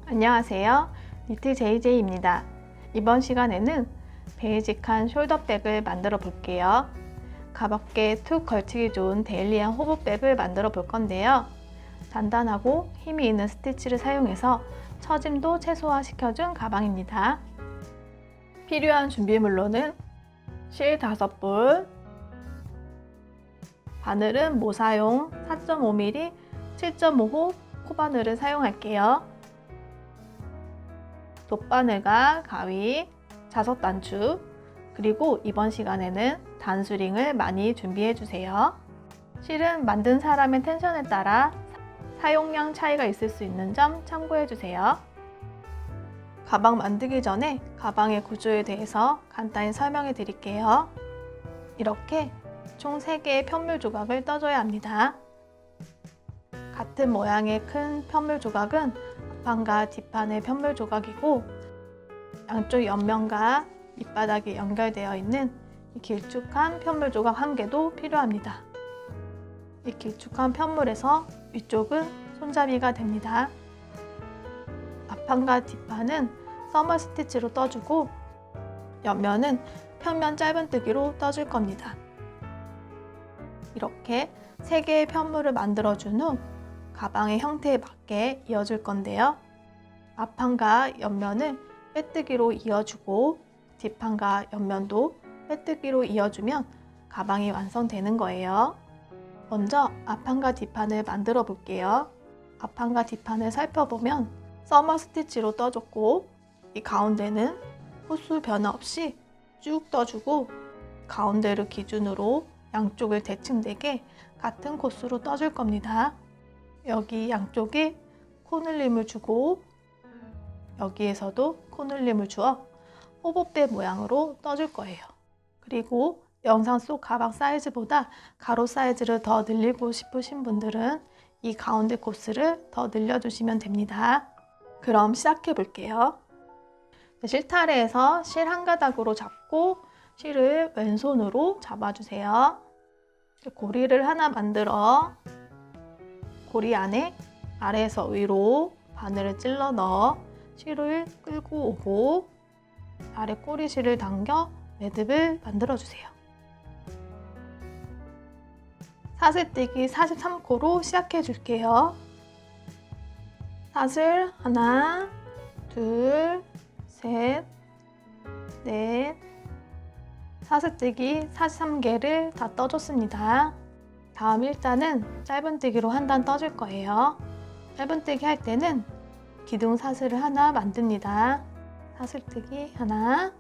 안녕하세요. 니트 JJ입니다. 이번 시간에는 베이직한 숄더백을 만들어 볼게요. 가볍게 툭 걸치기 좋은 데일리한 호보백을 만들어 볼 건데요. 단단하고 힘이 있는 스티치를 사용해서 처짐도 최소화시켜준 가방입니다. 필요한 준비물로는 실 5볼, 바늘은 모사용 4.5mm 7.5호 코바늘을 사용할게요. 돗바늘과 가위, 자석 단추, 그리고 이번 시간에는 단수링을 많이 준비해 주세요. 실은 만든 사람의 텐션에 따라 사용량 차이가 있을 수 있는 점 참고해 주세요. 가방 만들기 전에 가방의 구조에 대해서 간단히 설명해 드릴게요. 이렇게 총 3개의 편물 조각을 떠줘야 합니다. 같은 모양의 큰 편물 조각은 앞판과 뒷판의 편물 조각이고, 양쪽 옆면과 밑바닥이 연결되어 있는 이 길쭉한 편물 조각 1개도 필요합니다. 이 길쭉한 편물에서 위쪽은 손잡이가 됩니다. 앞판과 뒷판은 서머 스티치로 떠주고, 옆면은 편면 짧은뜨기로 떠줄 겁니다. 이렇게 3개의 편물을 만들어준 후 가방의 형태에 맞게 이어줄 건데요. 앞판과 옆면을 빼뜨기로 이어주고 뒷판과 옆면도 빼뜨기로 이어주면 가방이 완성되는 거예요. 먼저 앞판과 뒷판을 만들어 볼게요. 앞판과 뒷판을 살펴보면 서머 스티치로 떠줬고, 이 가운데는 호수 변화 없이 쭉 떠주고, 가운데를 기준으로 양쪽을 대칭되게 같은 코스로 떠줄 겁니다. 여기 양쪽에 코늘림을 주고, 여기에서도 코늘림을 주어 호보백 모양으로 떠줄 거예요. 그리고 영상 속 가방 사이즈보다 가로 사이즈를 더 늘리고 싶으신 분들은 이 가운데 코스를 더 늘려주시면 됩니다. 그럼 시작해 볼게요. 실타래에서 실 한 가닥으로 잡고 실을 왼손으로 잡아주세요. 고리를 하나 만들어 고리 안에 아래에서 위로 바늘을 찔러 넣어 실을 끌고 오고, 아래 꼬리실을 당겨 매듭을 만들어 주세요. 사슬뜨기 43코로 시작해 줄게요. 사슬 하나, 둘, 셋, 넷, 사슬뜨기 43개를 다 떠줬습니다. 다음 1단은 짧은뜨기로 한 단 떠줄 거예요. 짧은뜨기 할 때는 기둥 사슬을 하나 만듭니다. 사슬뜨기 하나.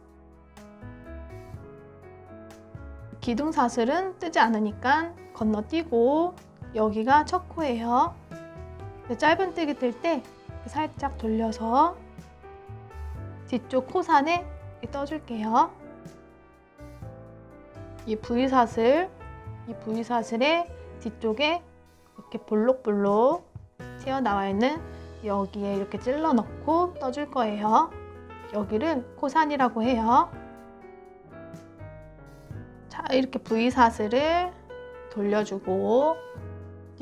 기둥 사슬은 뜨지 않으니까 건너뛰고, 여기가 첫 코예요. 짧은뜨기 뜰 때 살짝 돌려서 뒤쪽 코산에 떠줄게요. 이 V사슬의 뒤쪽에 이렇게 볼록볼록 튀어나와 있는 여기에 이렇게 찔러 넣고 떠줄 거예요. 여기를 코산이라고 해요. 자, 이렇게 V사슬을 돌려주고,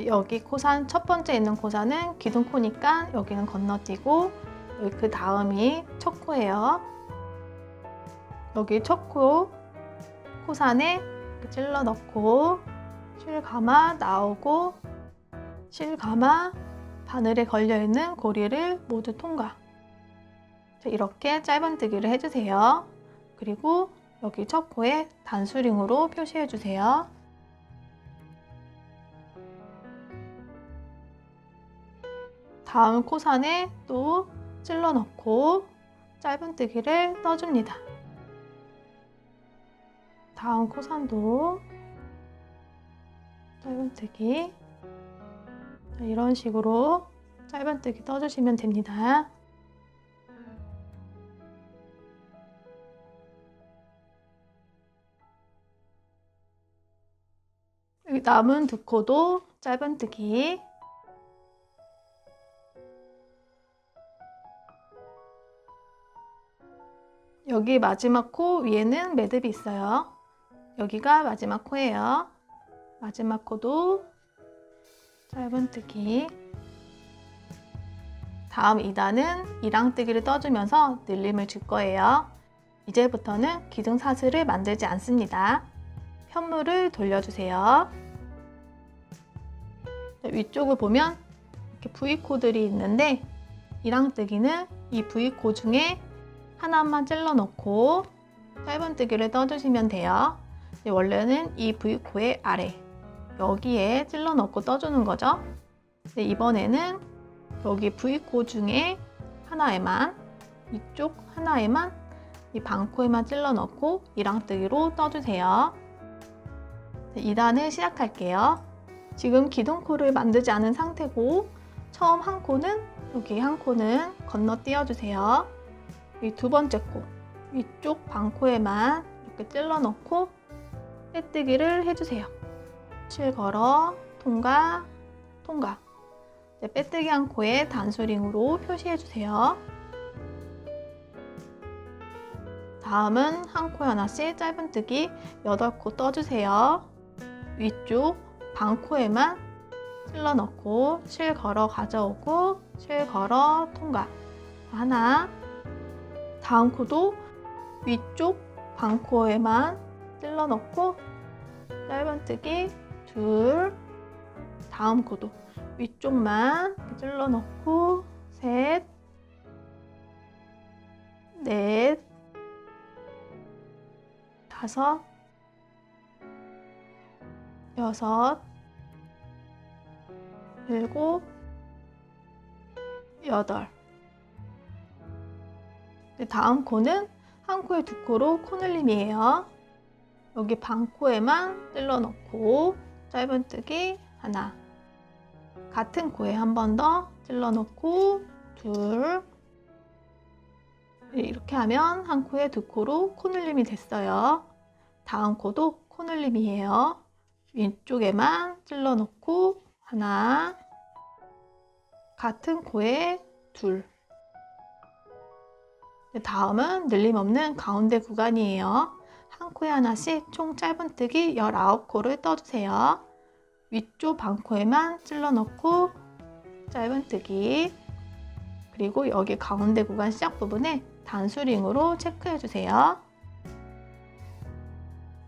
여기 코산 첫 번째 있는 코산은 기둥코니까 여기는 건너뛰고, 여기 그 다음이 첫 코예요. 여기 첫 코 코산에 찔러 넣고 실 감아 나오고, 실 감아 바늘에 걸려있는 고리를 모두 통과. 이렇게 짧은뜨기를 해주세요. 그리고 여기 첫 코에 단수링으로 표시해주세요. 다음 코산에 또 찔러 넣고 짧은뜨기를 떠줍니다. 다음 코산도 짧은뜨기, 이런 식으로 짧은뜨기 떠주시면 됩니다. 여기 남은 2코도 짧은뜨기, 여기 마지막 코 위에는 매듭이 있어요. 여기가 마지막 코예요. 마지막 코도 짧은뜨기. 다음 2단은 이랑뜨기를 떠주면서 늘림을 줄 거예요. 이제부터는 기둥사슬을 만들지 않습니다. 편물을 돌려주세요. 위쪽을 보면 이렇게 V코들이 있는데 이랑뜨기는 이 V코 중에 하나만 찔러 넣고 짧은뜨기를 떠주시면 돼요. 원래는 이 V코의 아래 여기에 찔러 넣고 떠주는 거죠. 이번에는 여기 V코 중에 하나에만, 이쪽 하나에만, 이 반코에만 찔러 넣고 이랑뜨기로 떠주세요. 2단을 시작할게요. 지금 기둥코를 만들지 않은 상태고 처음 한 코는 여기 한 코는 건너뛰어 주세요. 이 두 번째 코 위쪽 반코에만 이렇게 찔러 넣고 빼뜨기를 해주세요. 실 걸어 통과 통과. 빼뜨기 한 코에 단수링으로 표시해 주세요. 다음은 한 코에 하나씩 짧은뜨기 8코 떠주세요. 위쪽 반코에만 찔러 넣고 실 걸어 가져오고 실 걸어 통과. 하나. 다음 코도 위쪽 반코에만 찔러 넣고 짧은뜨기 둘. 다음 코도 위쪽만 찔러 넣고 셋, 넷, 다섯, 여섯, 일곱, 여덟. 다음 코는 한 코에 두 코로 코늘림이에요. 여기 반코에만 찔러 넣고 짧은뜨기 하나. 같은 코에 한 번 더 찔러 넣고 둘. 이렇게 하면 한 코에 두 코로 코늘림이 됐어요. 다음 코도 코늘림이에요. 왼쪽에만 찔러 넣고 하나. 같은 코에 둘. 다음은 늘림 없는 가운데 구간이에요. 한 코에 하나씩 총 짧은뜨기 19코를 떠주세요. 위쪽 반코에만 찔러 넣고 짧은뜨기. 그리고 여기 가운데 구간 시작 부분에 단수링으로 체크해 주세요.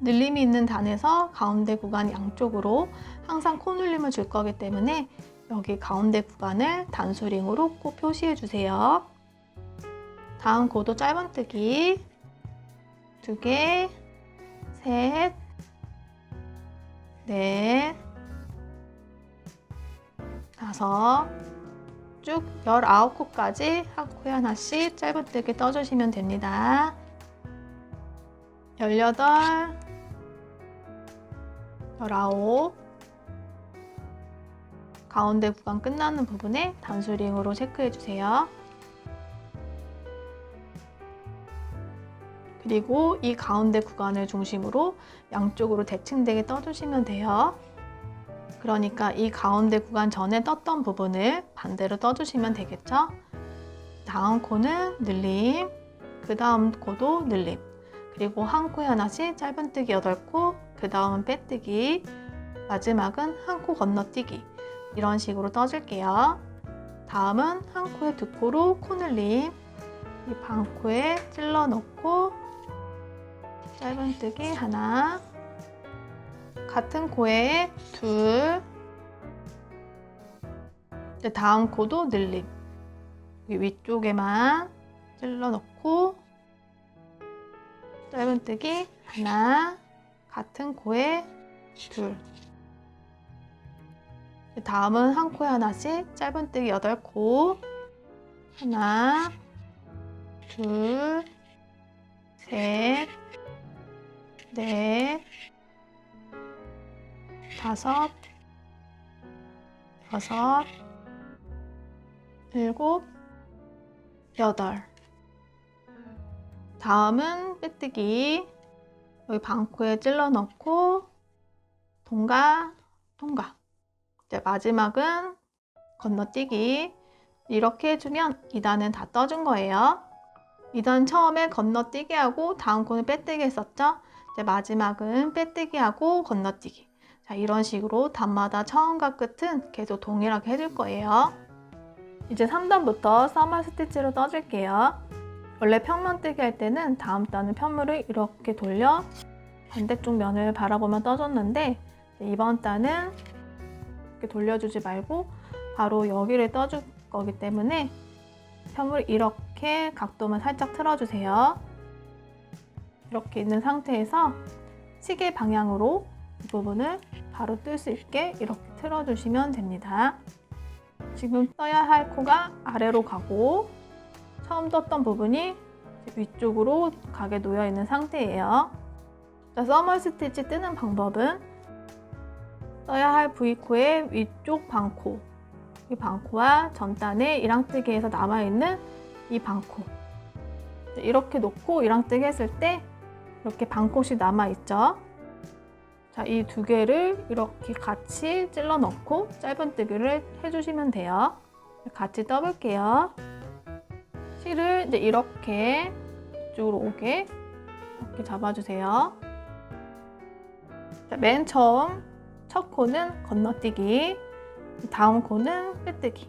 늘림이 있는 단에서 가운데 구간 양쪽으로 항상 코늘림을 줄 거기 때문에 여기 가운데 구간을 단수링으로 꼭 표시해 주세요. 다음 코도 짧은뜨기 2개, 셋, 넷, 다섯, 쭉 19코까지 한 코에 하나씩 짧은뜨기 떠주시면 됩니다. 18, 19. 가운데 구간 끝나는 부분에 단수링으로 체크해 주세요. 그리고 이 가운데 구간을 중심으로 양쪽으로 대칭되게 떠주시면 돼요. 그러니까 이 가운데 구간 전에 떴던 부분을 반대로 떠주시면 되겠죠? 다음 코는 늘림, 그 다음 코도 늘림, 그리고 한 코에 하나씩 짧은뜨기 8코, 그 다음은 빼뜨기, 마지막은 한 코 건너뛰기. 이런 식으로 떠줄게요. 다음은 한 코에 두 코로 코늘림, 이 반코에 찔러 넣고 짧은뜨기 하나, 같은 코에 둘. 다음 코도 늘림, 위쪽에만 찔러 넣고 짧은뜨기 하나, 같은 코에 둘. 다음은 한 코에 하나씩 짧은뜨기 8코. 하나, 둘, 셋, 넷, 다섯, 여섯, 일곱, 여덟. 다음은 빼뜨기. 여기 반코에 찔러 넣고 통과, 통과. 이제 마지막은 건너뛰기. 이렇게 해주면 2단은 다 떠준 거예요. 2단 처음에 건너뛰기 하고 다음 코는 빼뜨기 했었죠? 이제 마지막은 빼뜨기 하고 건너뛰기. 자, 이런 식으로 단마다 처음과 끝은 계속 동일하게 해줄 거예요. 이제 3단부터 써머 스티치로 떠줄게요. 원래 평면뜨기 할 때는 다음 단은 편물을 이렇게 돌려 반대쪽 면을 바라보면 떠줬는데 이번 단은 이렇게 돌려주지 말고 바로 여기를 떠줄 거기 때문에 편물을 이렇게 각도만 살짝 틀어주세요. 이렇게 있는 상태에서 시계 방향으로 이 부분을 바로 뜰 수 있게 이렇게 틀어주시면 됩니다. 지금 떠야 할 코가 아래로 가고 처음 떴던 부분이 위쪽으로 가게 놓여 있는 상태예요. 자, 써머 스티치 뜨는 방법은 떠야 할 V코의 위쪽 방코, 이 방코와 전단에 이랑뜨기에서 남아있는 이 방코, 이렇게 놓고 이랑뜨기 했을 때 이렇게 방콧이 남아있죠. 자, 이 두 개를 이렇게 같이 찔러 넣고 짧은뜨기를 해주시면 돼요. 같이 떠볼게요. 실을 이제 이렇게 이쪽으로 오게 이렇게 잡아주세요. 자, 맨 처음 첫 코는 건너뛰기, 다음 코는 빼뜨기.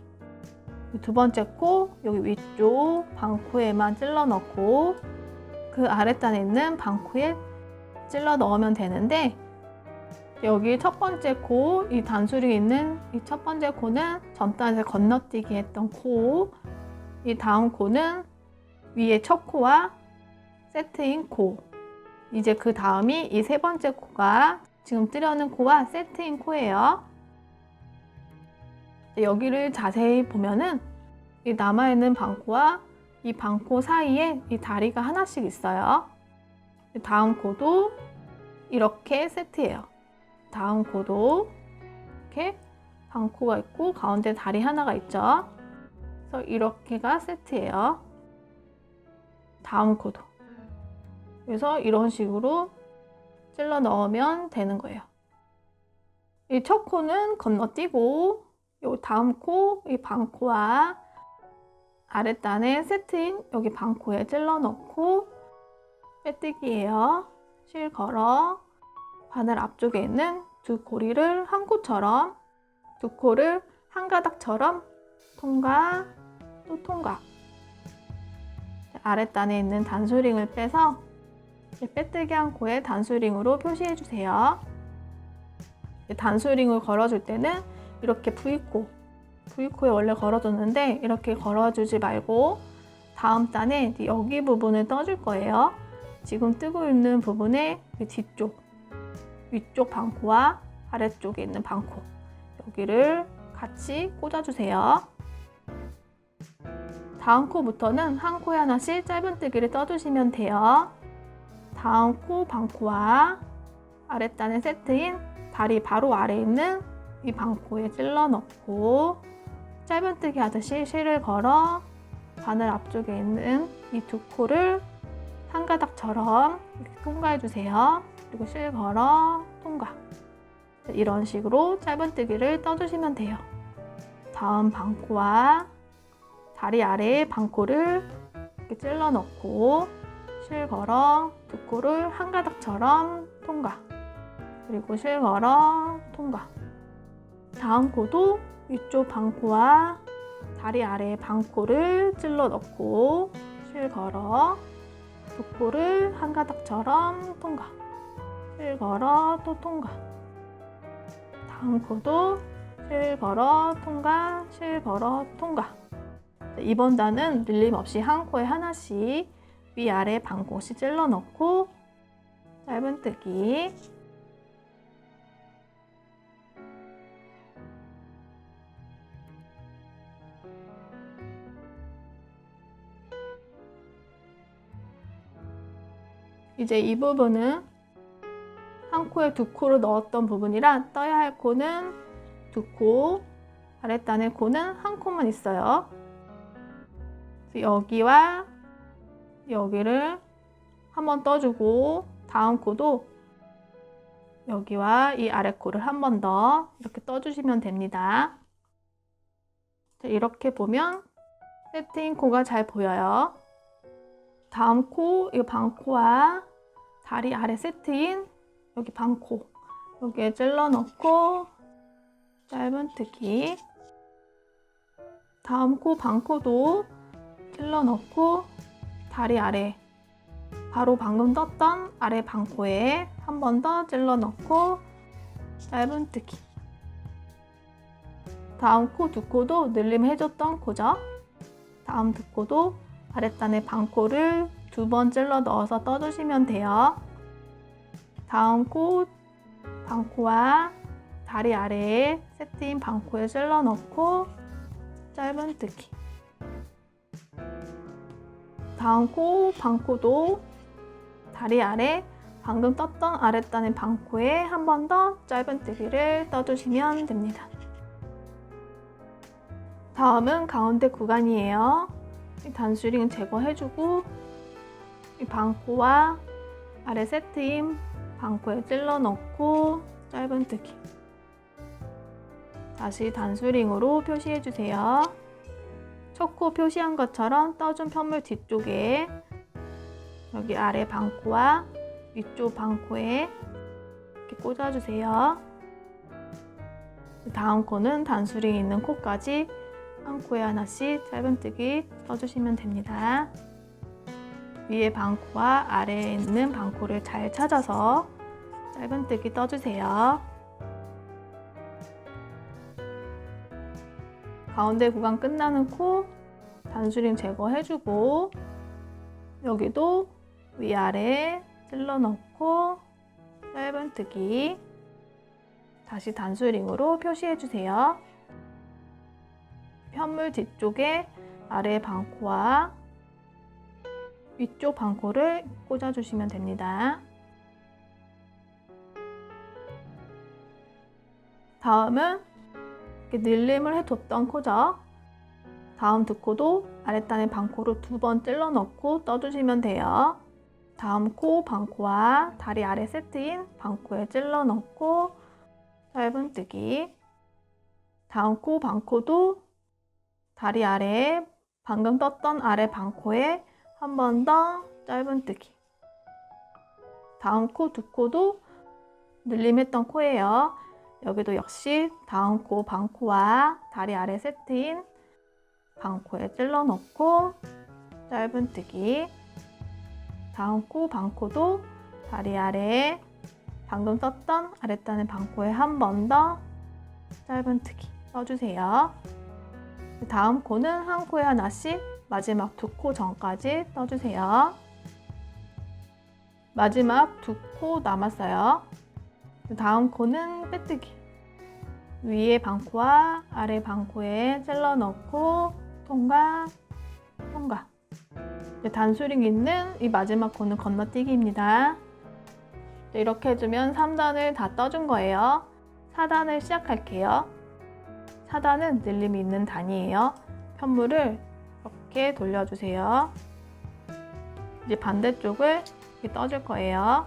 두 번째 코 여기 위쪽 방코에만 찔러 넣고 그 아랫단에 있는 방코에 찔러 넣으면 되는데 여기 첫 번째 코, 이 단수리 있는 이 첫 번째 코는 전단에서 건너뛰기 했던 코, 이 다음 코는 위에 첫 코와 세트인 코, 이제 그 다음이 이 세 번째 코가 지금 뜨려는 코와 세트인 코예요. 여기를 자세히 보면은 이 남아있는 방코와 이 방코 사이에 이 다리가 하나씩 있어요. 다음 코도 이렇게 세트예요. 다음 코도 이렇게 방코가 있고 가운데 다리 하나가 있죠. 그래서 이렇게가 세트예요. 다음 코도. 그래서 이런 식으로 찔러 넣으면 되는 거예요. 이 첫 코는 건너뛰고 이 다음 코, 이 방코와 아랫단에 세트인 여기 방코에 찔러 넣고 빼뜨기예요. 실 걸어 바늘 앞쪽에 있는 두 고리를 한 코처럼, 두 코를 한 가닥처럼 통과, 또 통과. 아랫단에 있는 단수링을 빼서 빼뜨기 한 코에 단수링으로 표시해 주세요. 단수링을 걸어줄 때는 이렇게 V코에 원래 걸어줬는데 이렇게 걸어주지 말고 다음 단에 여기 부분을 떠줄 거예요. 지금 뜨고 있는 부분의 뒤쪽, 위쪽 방코와 아래쪽에 있는 방코, 여기를 같이 꽂아주세요. 다음 코부터는 한 코에 하나씩 짧은뜨기를 떠주시면 돼요. 다음 코 방코와 아랫단의 세트인 다리 바로 아래에 있는 이 방코에 찔러 넣고 짧은뜨기 하듯이 실을 걸어 바늘 앞쪽에 있는 이 두 코를 한 가닥처럼 이렇게 통과해 주세요. 그리고 실 걸어 통과. 이런 식으로 짧은뜨기를 떠주시면 돼요. 다음 방코와 다리 아래에 방코를 이렇게 찔러 넣고 실 걸어 두 코를 한 가닥처럼 통과. 그리고 실 걸어 통과. 다음 코도 위쪽 방코와 다리 아래에 방코를 찔러 넣고 실 걸어 두 코를 한 가닥처럼 통과. 실 걸어 또 통과. 다음 코도 실 걸어 통과, 실 걸어 통과. 이번 단은 밀림 없이 한 코에 하나씩 위아래 방코씩 찔러 넣고 짧은뜨기. 이제 이 부분은 한 코에 두 코를 넣었던 부분이라 떠야 할 코는 두 코, 아랫단의 코는 한 코만 있어요. 여기와 여기를 한번 떠주고 다음 코도 여기와 이 아래 코를 한 번 더 이렇게 떠주시면 됩니다. 이렇게 보면 세트인 코가 잘 보여요. 다음 코, 이 방코와 다리 아래 세트인 여기 방코, 여기에 찔러 넣고 짧은뜨기. 다음 코 방코도 찔러 넣고 다리 아래, 바로 방금 떴던 아래 방코에 한 번 더 찔러 넣고 짧은뜨기. 다음 코 두 코도 늘림 해줬던 코죠. 다음 두 코도 아랫단의 방코를 두 번 찔러 넣어서 떠주시면 돼요. 다음 코 방코와 다리 아래에 세트인 방코에 찔러 넣고 짧은뜨기. 다음 코 방코도 다리 아래 방금 떴던 아랫단의 방코에 한 번 더 짧은뜨기를 떠주시면 됩니다. 다음은 가운데 구간이에요. 이 단수링 제거해주고 이 방코와 아래 세트인 방코에 찔러 넣고 짧은뜨기. 다시 단수링으로 표시해주세요. 첫 코 표시한 것처럼 떠준 편물 뒤쪽에 여기 아래 방코와 위쪽 방코에 이렇게 꽂아주세요. 다음 코는 단수링 있는 코까지 한 코에 하나씩 짧은뜨기 떠주시면 됩니다. 위에 방코와 아래에 있는 방코를 잘 찾아서 짧은뜨기 떠주세요. 가운데 구간 끝나는 코 단수링 제거해주고 여기도 위아래 찔러 넣고 짧은뜨기. 다시 단수링으로 표시해주세요. 편물 뒤쪽에 아래 방코와 위쪽 방코를 꽂아주시면 됩니다. 다음은 이렇게 늘림을 해뒀던 코죠. 다음 두 코도 아랫단의 방코로 두 번 찔러 넣고 떠주시면 돼요. 다음 코 방코와 다리 아래 세트인 방코에 찔러 넣고 짧은뜨기. 다음 코 방코도 다리 아래에 방금 떴던 아래 방코에 한 번 더 짧은뜨기. 다음 코 두 코도 늘림했던 코예요. 여기도 역시 다음 코 방코와 다리 아래 세트인 방코에 찔러 넣고 짧은뜨기. 다음 코 방코도 다리 아래에 방금 떴던 아랫단의 방코에 한 번 더 짧은뜨기 떠주세요. 다음 코는 한 코에 하나씩 마지막 두 코 전까지 떠주세요. 마지막 두 코 남았어요. 다음 코는 빼뜨기. 위에 방코와 아래 방코에 찔러 넣고 통과, 통과. 단수링 있는 이 마지막 코는 건너뛰기입니다. 이렇게 해주면 3단을 다 떠준 거예요. 4단을 시작할게요. 4단은 늘림이 있는 단이에요. 편물을 이렇게 돌려주세요. 이제 반대쪽을 이렇게 떠줄 거예요.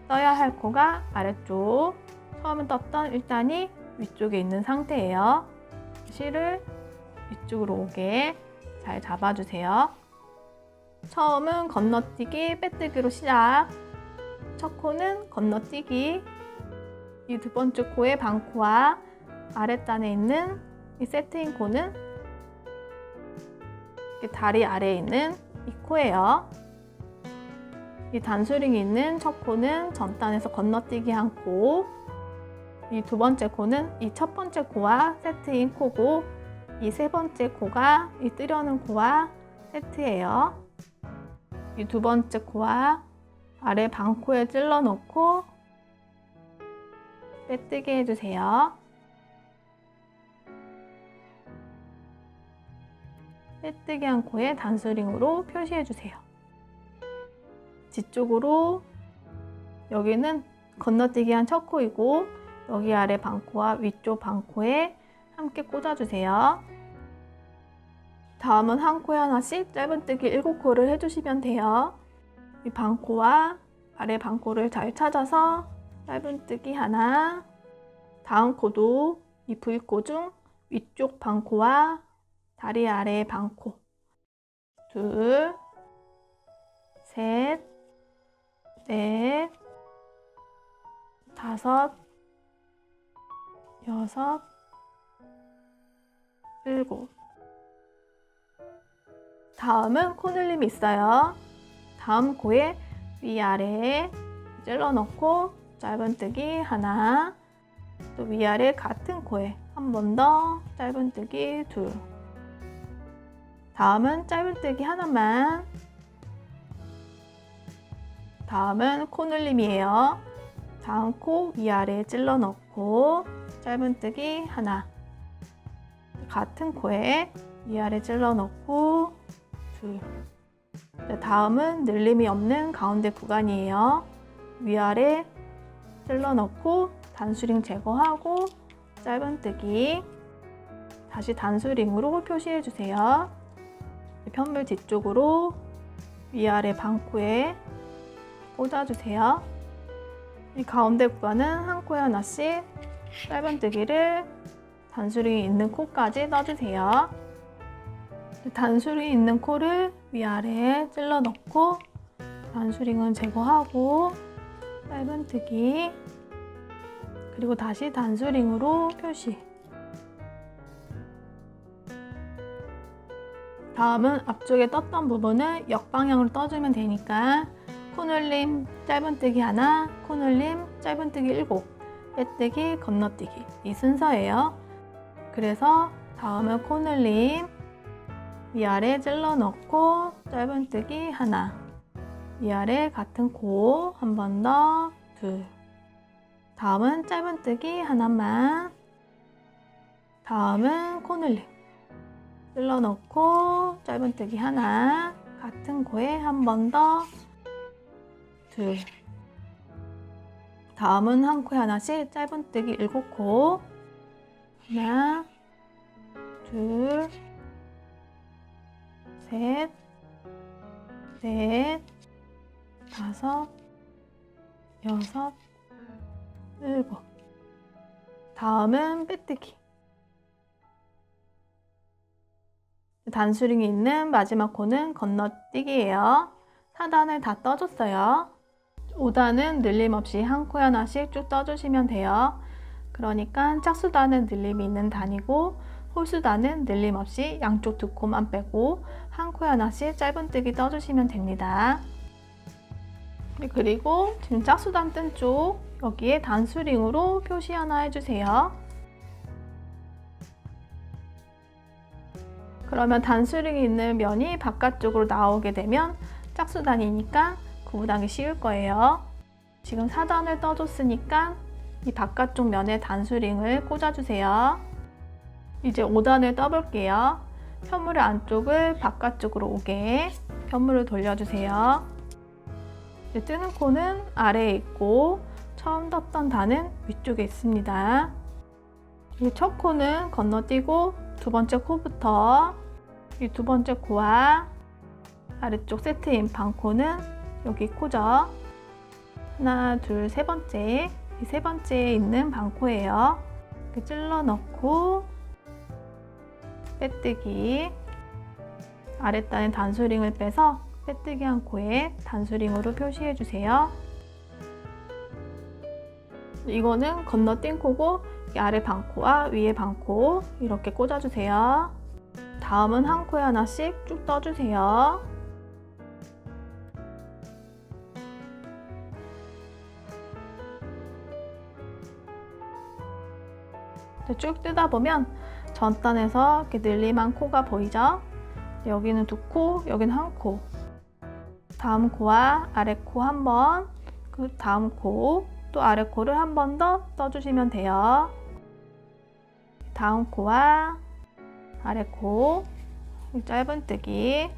떠야 할 코가 아래쪽, 처음에 떴던 1단이 위쪽에 있는 상태예요. 실을 위쪽으로 오게 잘 잡아주세요. 처음은 건너뛰기, 빼뜨기로 시작. 첫 코는 건너뛰기. 이 두 번째 코의 방코와 아랫단에 있는 이 세트인 코는 다리 아래에 있는 이 코예요. 이 단수링이 있는 첫 코는 전단에서 건너뛰기 한 코. 이 두 번째 코는 이 첫 번째 코와 세트인 코고, 이 세 번째 코가 이 뜨려는 코와 세트예요. 이 두 번째 코와 아래 방코에 찔러 넣고 빼뜨기 해주세요. 빼뜨기 한 코에 단수링으로 표시해주세요. 뒤쪽으로 여기는 건너뛰기 한 첫 코이고, 여기 아래 방코와 위쪽 방코에 함께 꽂아주세요. 다음은 한 코에 하나씩 짧은뜨기 7코를 해주시면 돼요. 이 방코와 아래 방코를 잘 찾아서 짧은뜨기 하나. 다음 코도 이 V코 중 위쪽 반코와 다리 아래의 반코 둘, 셋, 넷, 다섯, 여섯, 일곱. 다음은 코늘림이 있어요. 다음 코에 위아래에 찔러 넣고 짧은뜨기 하나, 또 위아래 같은 코에 한 번 더 짧은뜨기 둘. 다음은 짧은뜨기 하나만. 다음은 코늘림이에요. 다음 코 위아래에 찔러 넣고 짧은뜨기 하나, 같은 코에 위아래 찔러 넣고 둘. 다음은 늘림이 없는 가운데 구간이에요. 위아래 찔러 넣고 단수링 제거하고 짧은뜨기. 다시 단수링으로 표시해 주세요. 편물 뒤쪽으로 위아래 반코에 꽂아주세요. 이 가운데 구간은 한 코에 하나씩 짧은뜨기를 단수링이 있는 코까지 넣어주세요. 단수링이 있는 코를 위아래에 찔러 넣고 단수링은 제거하고 짧은뜨기. 그리고 다시 단수링으로 표시. 다음은 앞쪽에 떴던 부분을 역방향으로 떠주면 되니까 코늘림 짧은뜨기 하나, 코늘림 짧은뜨기 7, 빼뜨기 건너뛰기 이 순서예요. 그래서 다음은 코늘림 위아래 찔러 넣고 짧은뜨기 하나, 위아래 같은 코 한 번 더 둘. 다음은 짧은뜨기 하나만. 다음은 코늘림 찔러 넣고 짧은뜨기 하나, 같은 코에 한 번 더 둘. 다음은 한 코에 하나씩 짧은뜨기 7코. 하나, 둘, 셋, 넷, 다섯, 여섯, 일곱. 다음은 빼뜨기. 단수링이 있는 마지막 코는 건너뛰기예요. 4단을 다 떠줬어요. 5단은 늘림 없이 한 코에 하나씩 쭉 떠주시면 돼요. 그러니까 짝수단은 늘림이 있는 단이고 홀수단은 늘림 없이 양쪽 2코만 빼고 한 코에 하나씩 짧은뜨기 떠주시면 됩니다. 그리고 지금 짝수단 뜬 쪽 여기에 단수링으로 표시 하나 해주세요. 그러면 단수링이 있는 면이 바깥쪽으로 나오게 되면 짝수단이니까 구분하기 쉬울 거예요. 지금 4단을 떠줬으니까 이 바깥쪽 면에 단수링을 꽂아주세요. 이제 5단을 떠볼게요. 편물의 안쪽을 바깥쪽으로 오게 편물을 돌려주세요. 이제 뜨는 코는 아래에 있고 처음 떴던 단은 위쪽에 있습니다. 이 첫 코는 건너뛰고 두 번째 코부터 이 두 번째 코와 아래쪽 세트인 반코는 여기 코죠. 하나, 둘, 세 번째. 이 세 번째에 있는 반코예요. 이렇게 찔러 넣고 빼뜨기. 아랫단에 단수링을 빼서 빼뜨기 한 코에 단수링으로 표시해 주세요. 이거는 건너뛴 코고 아래 반코와 위에 반코 이렇게 꽂아주세요. 다음은 한 코에 하나씩 쭉 떠주세요. 쭉 뜨다 보면 전단에서 이렇게 늘림한 코가 보이죠? 여기는 두 코, 여기는 한 코. 다음 코와 아래 코 한 번, 그 다음 코, 또 아래 코를 한 번 더 떠주시면 돼요. 다음 코와 아래 코, 짧은뜨기,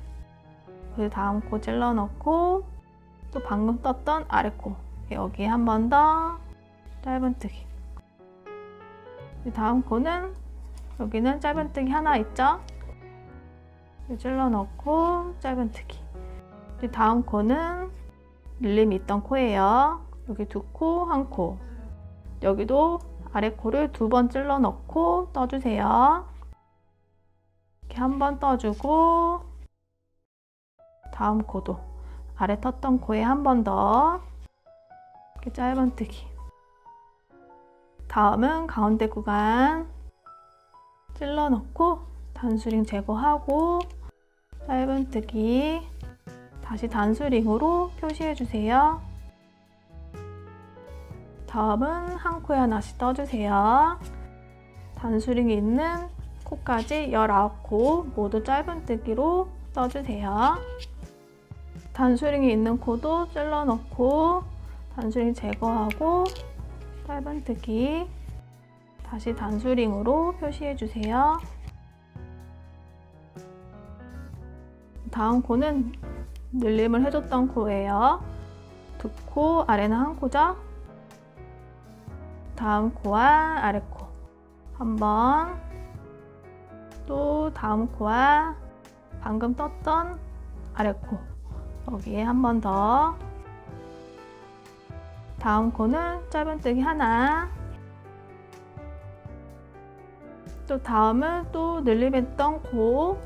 그 다음 코 찔러 넣고 또 방금 떴던 아래 코 여기에 한 번 더 짧은뜨기. 다음 코는 여기는 짧은뜨기 하나 있죠? 찔러 넣고 짧은뜨기. 다음 코는 늘림이 있던 코예요. 여기 두 코, 한 코. 여기도 아래 코를 2번 찔러 넣고 떠주세요. 이렇게 한 번 떠주고, 다음 코도 아래 텄던 코에 한 번 더. 이렇게 짧은뜨기. 다음은 가운데 구간 찔러 넣고 단수링 제거하고 짧은뜨기. 다시 단수링으로 표시해 주세요. 다음은 한 코에 하나씩 떠주세요. 단수링이 있는 코까지 19코 모두 짧은뜨기로 떠주세요. 단수링이 있는 코도 찔러 넣고 단수링 제거하고 짧은뜨기. 다시 단수링으로 표시해 주세요. 다음 코는 늘림을 해줬던 코예요. 두 코, 아래는 한 코죠? 다음 코와 아래 코 한 번, 또 다음 코와 방금 떴던 아래 코 여기에 한 번 더. 다음 코는 짧은뜨기 하나. 또 다음은 또 늘림했던 코,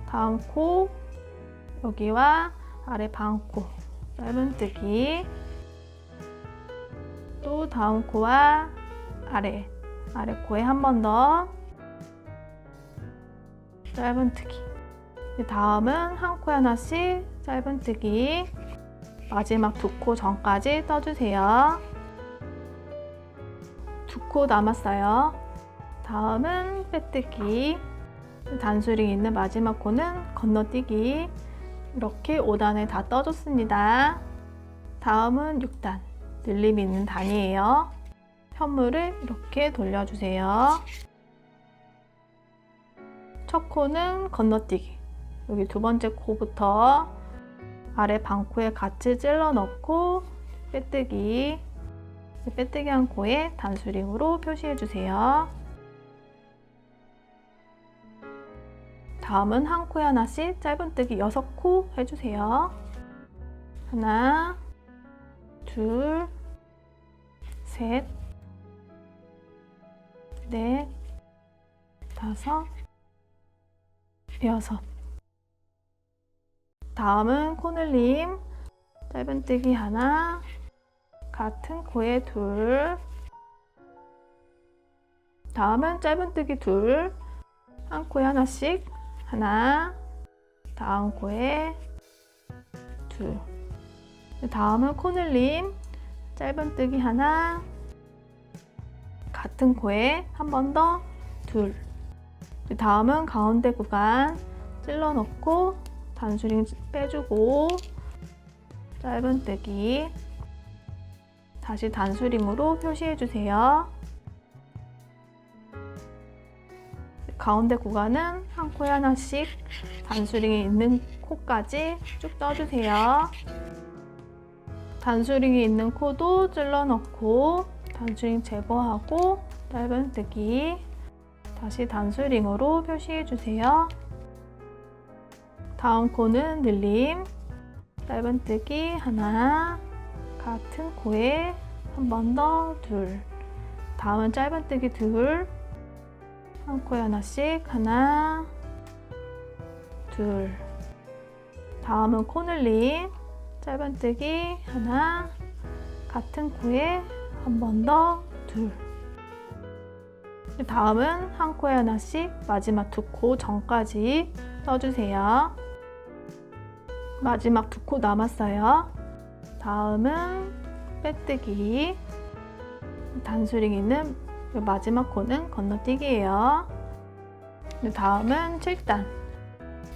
다음 코 여기와 아래 반코 짧은뜨기. 또 다음 코와 아래 코에 한 번 더 짧은뜨기. 다음은 한 코에 하나씩 짧은뜨기. 마지막 두 코 전까지 떠주세요. 두 코 남았어요. 다음은 빼뜨기. 단수링 있는 마지막 코는 건너뛰기. 이렇게 5단을 다 떠줬습니다. 다음은 6단. 늘림이 있는 단이에요. 현물을 이렇게 돌려주세요. 첫 코는 건너뛰기. 여기 두 번째 코부터 아래 반코에 같이 찔러 넣고 빼뜨기. 빼뜨기 한 코에 단수링으로 표시해 주세요. 다음은 한 코에 하나씩 짧은뜨기 6코 해주세요. 하나, 둘, 셋, 넷, 다섯, 여섯. 다음은 코늘림. 짧은뜨기 하나, 같은 코에 둘. 다음은 짧은뜨기 둘, 한 코에 하나씩. 하나, 다음 코에 둘. 다음은 코늘림. 짧은뜨기 하나, 같은 코에 한 번 더 둘. 다음은 가운데 구간 찔러 넣고 단수링 빼주고 짧은뜨기. 다시 단수링으로 표시해 주세요. 가운데 구간은 한 코에 하나씩 단수링이 있는 코까지 쭉 떠주세요. 단수링이 있는 코도 찔러 넣고 단수링 제거하고 짧은뜨기. 다시 단수링으로 표시해 주세요. 다음 코는 늘림. 짧은뜨기 하나, 같은 코에 한 번 더 둘. 다음은 짧은뜨기 둘, 한 코에 하나씩. 하나, 둘. 다음은 코늘림. 짧은뜨기 하나, 같은 코에 한 번 더 둘. 다음은 한 코에 하나씩 마지막 두 코 전까지 떠주세요. 마지막 두 코 남았어요. 다음은 빼뜨기. 단수링 있는 마지막 코는 건너뛰기예요. 다음은 7단.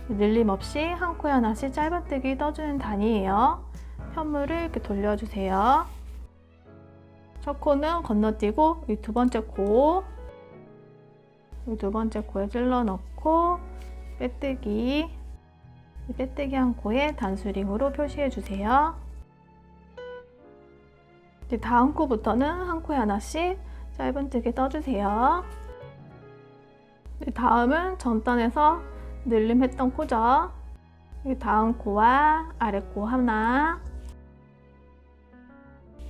늘림 없이 한 코에 하나씩 짧은뜨기 떠주는 단이에요. 현물을 이렇게 돌려주세요. 첫 코는 건너뛰고 이 두 번째 코, 이 두 번째 코에 찔러 넣고 빼뜨기. 이 빼뜨기 한 코에 단수링으로 표시해 주세요. 이제 다음 코부터는 한 코에 하나씩 짧은뜨기 떠주세요. 다음은 전단에서 늘림했던 코죠. 다음 코와 아래 코 하나,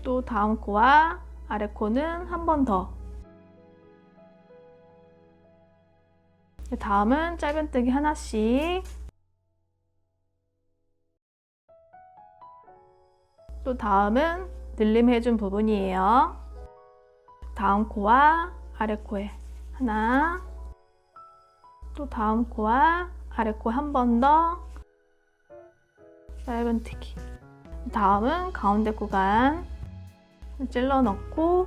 또 다음 코와 아래 코는 한 번 더. 다음은 짧은뜨기 하나씩. 또 다음은 늘림해준 부분이에요. 다음 코와 아래 코에 하나, 또 다음 코와 아래 코 한 번 더 짧은뜨기. 다음은 가운데 구간 찔러 넣고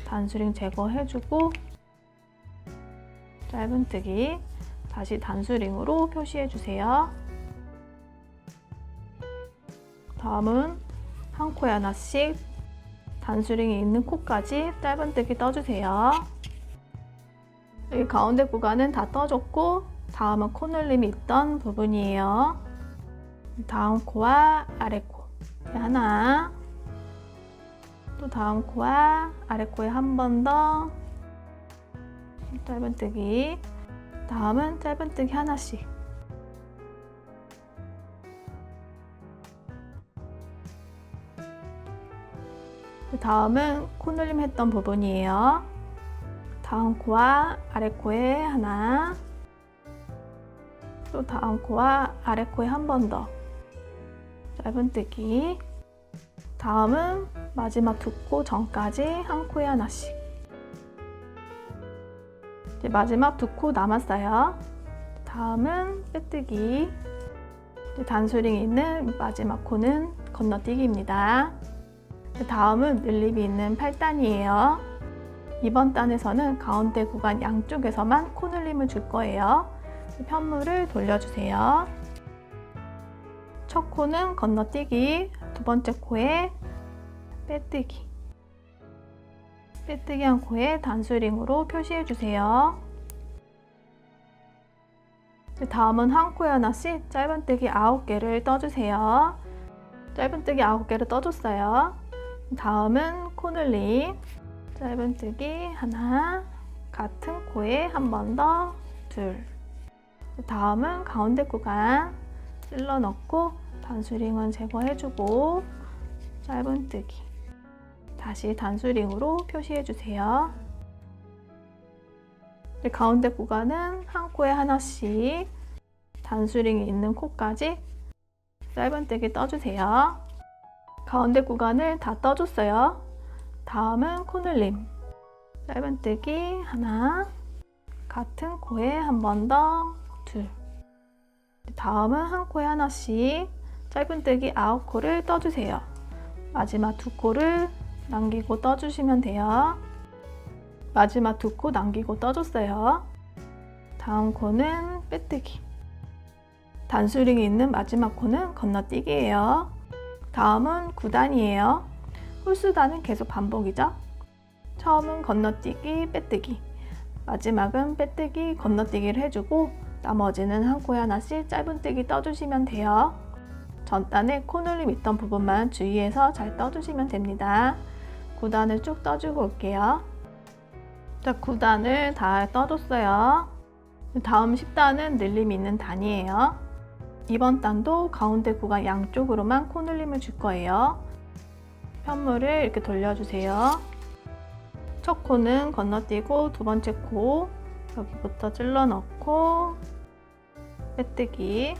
단수링 제거해주고 짧은뜨기. 다시 단수링으로 표시해주세요. 다음은 한 코에 하나씩 단수링이 있는 코까지 짧은뜨기 떠주세요. 여기 가운데 구간은 다 떠줬고 다음은 코늘림이 있던 부분이에요. 다음 코와 아래 코 하나, 또 다음 코와 아래 코에 한 번 더 짧은뜨기. 다음은 짧은뜨기 하나씩. 다음은 코늘림 했던 부분이에요. 다음 코와 아래 코에 하나, 또 다음 코와 아래 코에 한 번 더 짧은뜨기. 다음은 마지막 두 코 전까지 한 코에 하나씩. 이제 마지막 두 코 남았어요. 다음은 빼뜨기. 단수링이 있는 마지막 코는 건너뛰기입니다. 다음은 늘림이 있는 8단이에요. 이번 단에서는 가운데 구간 양쪽에서만 코늘림을 줄 거예요. 편물을 돌려주세요. 첫 코는 건너뛰기, 두 번째 코에 빼뜨기. 빼뜨기 한 코에 단수링으로 표시해주세요. 다음은 한 코에 하나씩 짧은뜨기 9개를 떠주세요. 짧은뜨기 9개를 떠줬어요. 다음은 코늘림. 짧은뜨기 하나, 같은 코에 한 번 더, 둘. 다음은 가운데 구간 찔러 넣고 단수링은 제거해주고 짧은뜨기. 다시 단수링으로 표시해주세요. 가운데 구간은 한 코에 하나씩 단수링이 있는 코까지 짧은뜨기 떠주세요. 가운데 구간을 다 떠줬어요. 다음은 코늘림. 짧은뜨기 하나, 같은 코에 한 번 더, 둘. 다음은 한 코에 하나씩 짧은뜨기 9코를 떠주세요. 마지막 두 코를 남기고 떠주시면 돼요. 마지막 두 코 남기고 떠줬어요. 다음 코는 빼뜨기. 단수링이 있는 마지막 코는 건너뛰기예요. 다음은 9단이에요. 홀수단은 계속 반복이죠. 처음은 건너뛰기, 빼뜨기. 마지막은 빼뜨기, 건너뛰기를 해주고 나머지는 한 코에 하나씩 짧은뜨기 떠주시면 돼요. 전단에 코늘림 있던 부분만 주의해서 잘 떠주시면 됩니다. 9단을 쭉 떠주고 올게요. 자, 9단을 다 떠줬어요. 다음 10단은 늘림이 있는 단이에요. 이번 단도 가운데 구간 양쪽으로만 코늘림을 줄 거예요. 편물을 이렇게 돌려주세요. 첫 코는 건너뛰고 두 번째 코 여기부터 찔러 넣고 빼뜨기.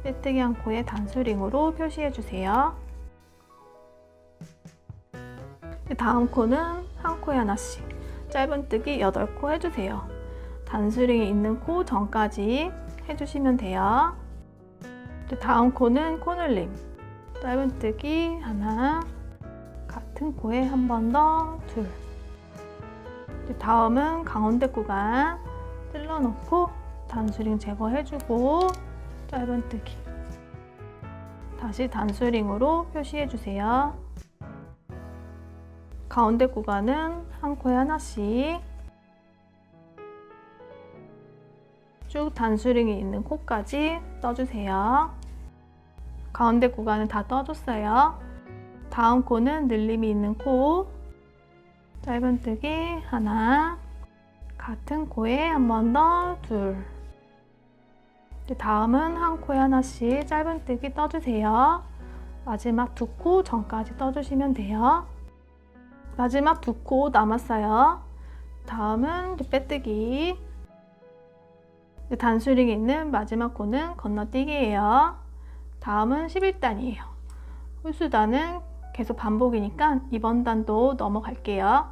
빼뜨기 한 코에 단수링으로 표시해 주세요. 다음 코는 한 코에 하나씩 짧은뜨기 8코 해주세요. 단수링이 있는 코 전까지 해주시면 돼요. 다음 코는 코늘림. 짧은뜨기 하나, 같은 코에 한 번 더, 둘. 다음은 가운데 구간 찔러 넣고 단수링 제거해주고 짧은뜨기. 다시 단수링으로 표시해주세요. 가운데 구간은 한 코에 하나씩 쭉 단수링이 있는 코까지 떠주세요. 가운데 구간은 다 떠줬어요. 다음 코는 늘림이 있는 코 짧은뜨기 하나, 같은 코에 한 번 더, 둘. 다음은 한 코에 하나씩 짧은뜨기 떠주세요. 마지막 두 코 전까지 떠주시면 돼요. 마지막 두 코 남았어요. 다음은 빼뜨기. 단수링이 있는 마지막 코는 건너뛰기예요. 다음은 11단이에요. 홀수단은 계속 반복이니까 이번 단도 넘어갈게요.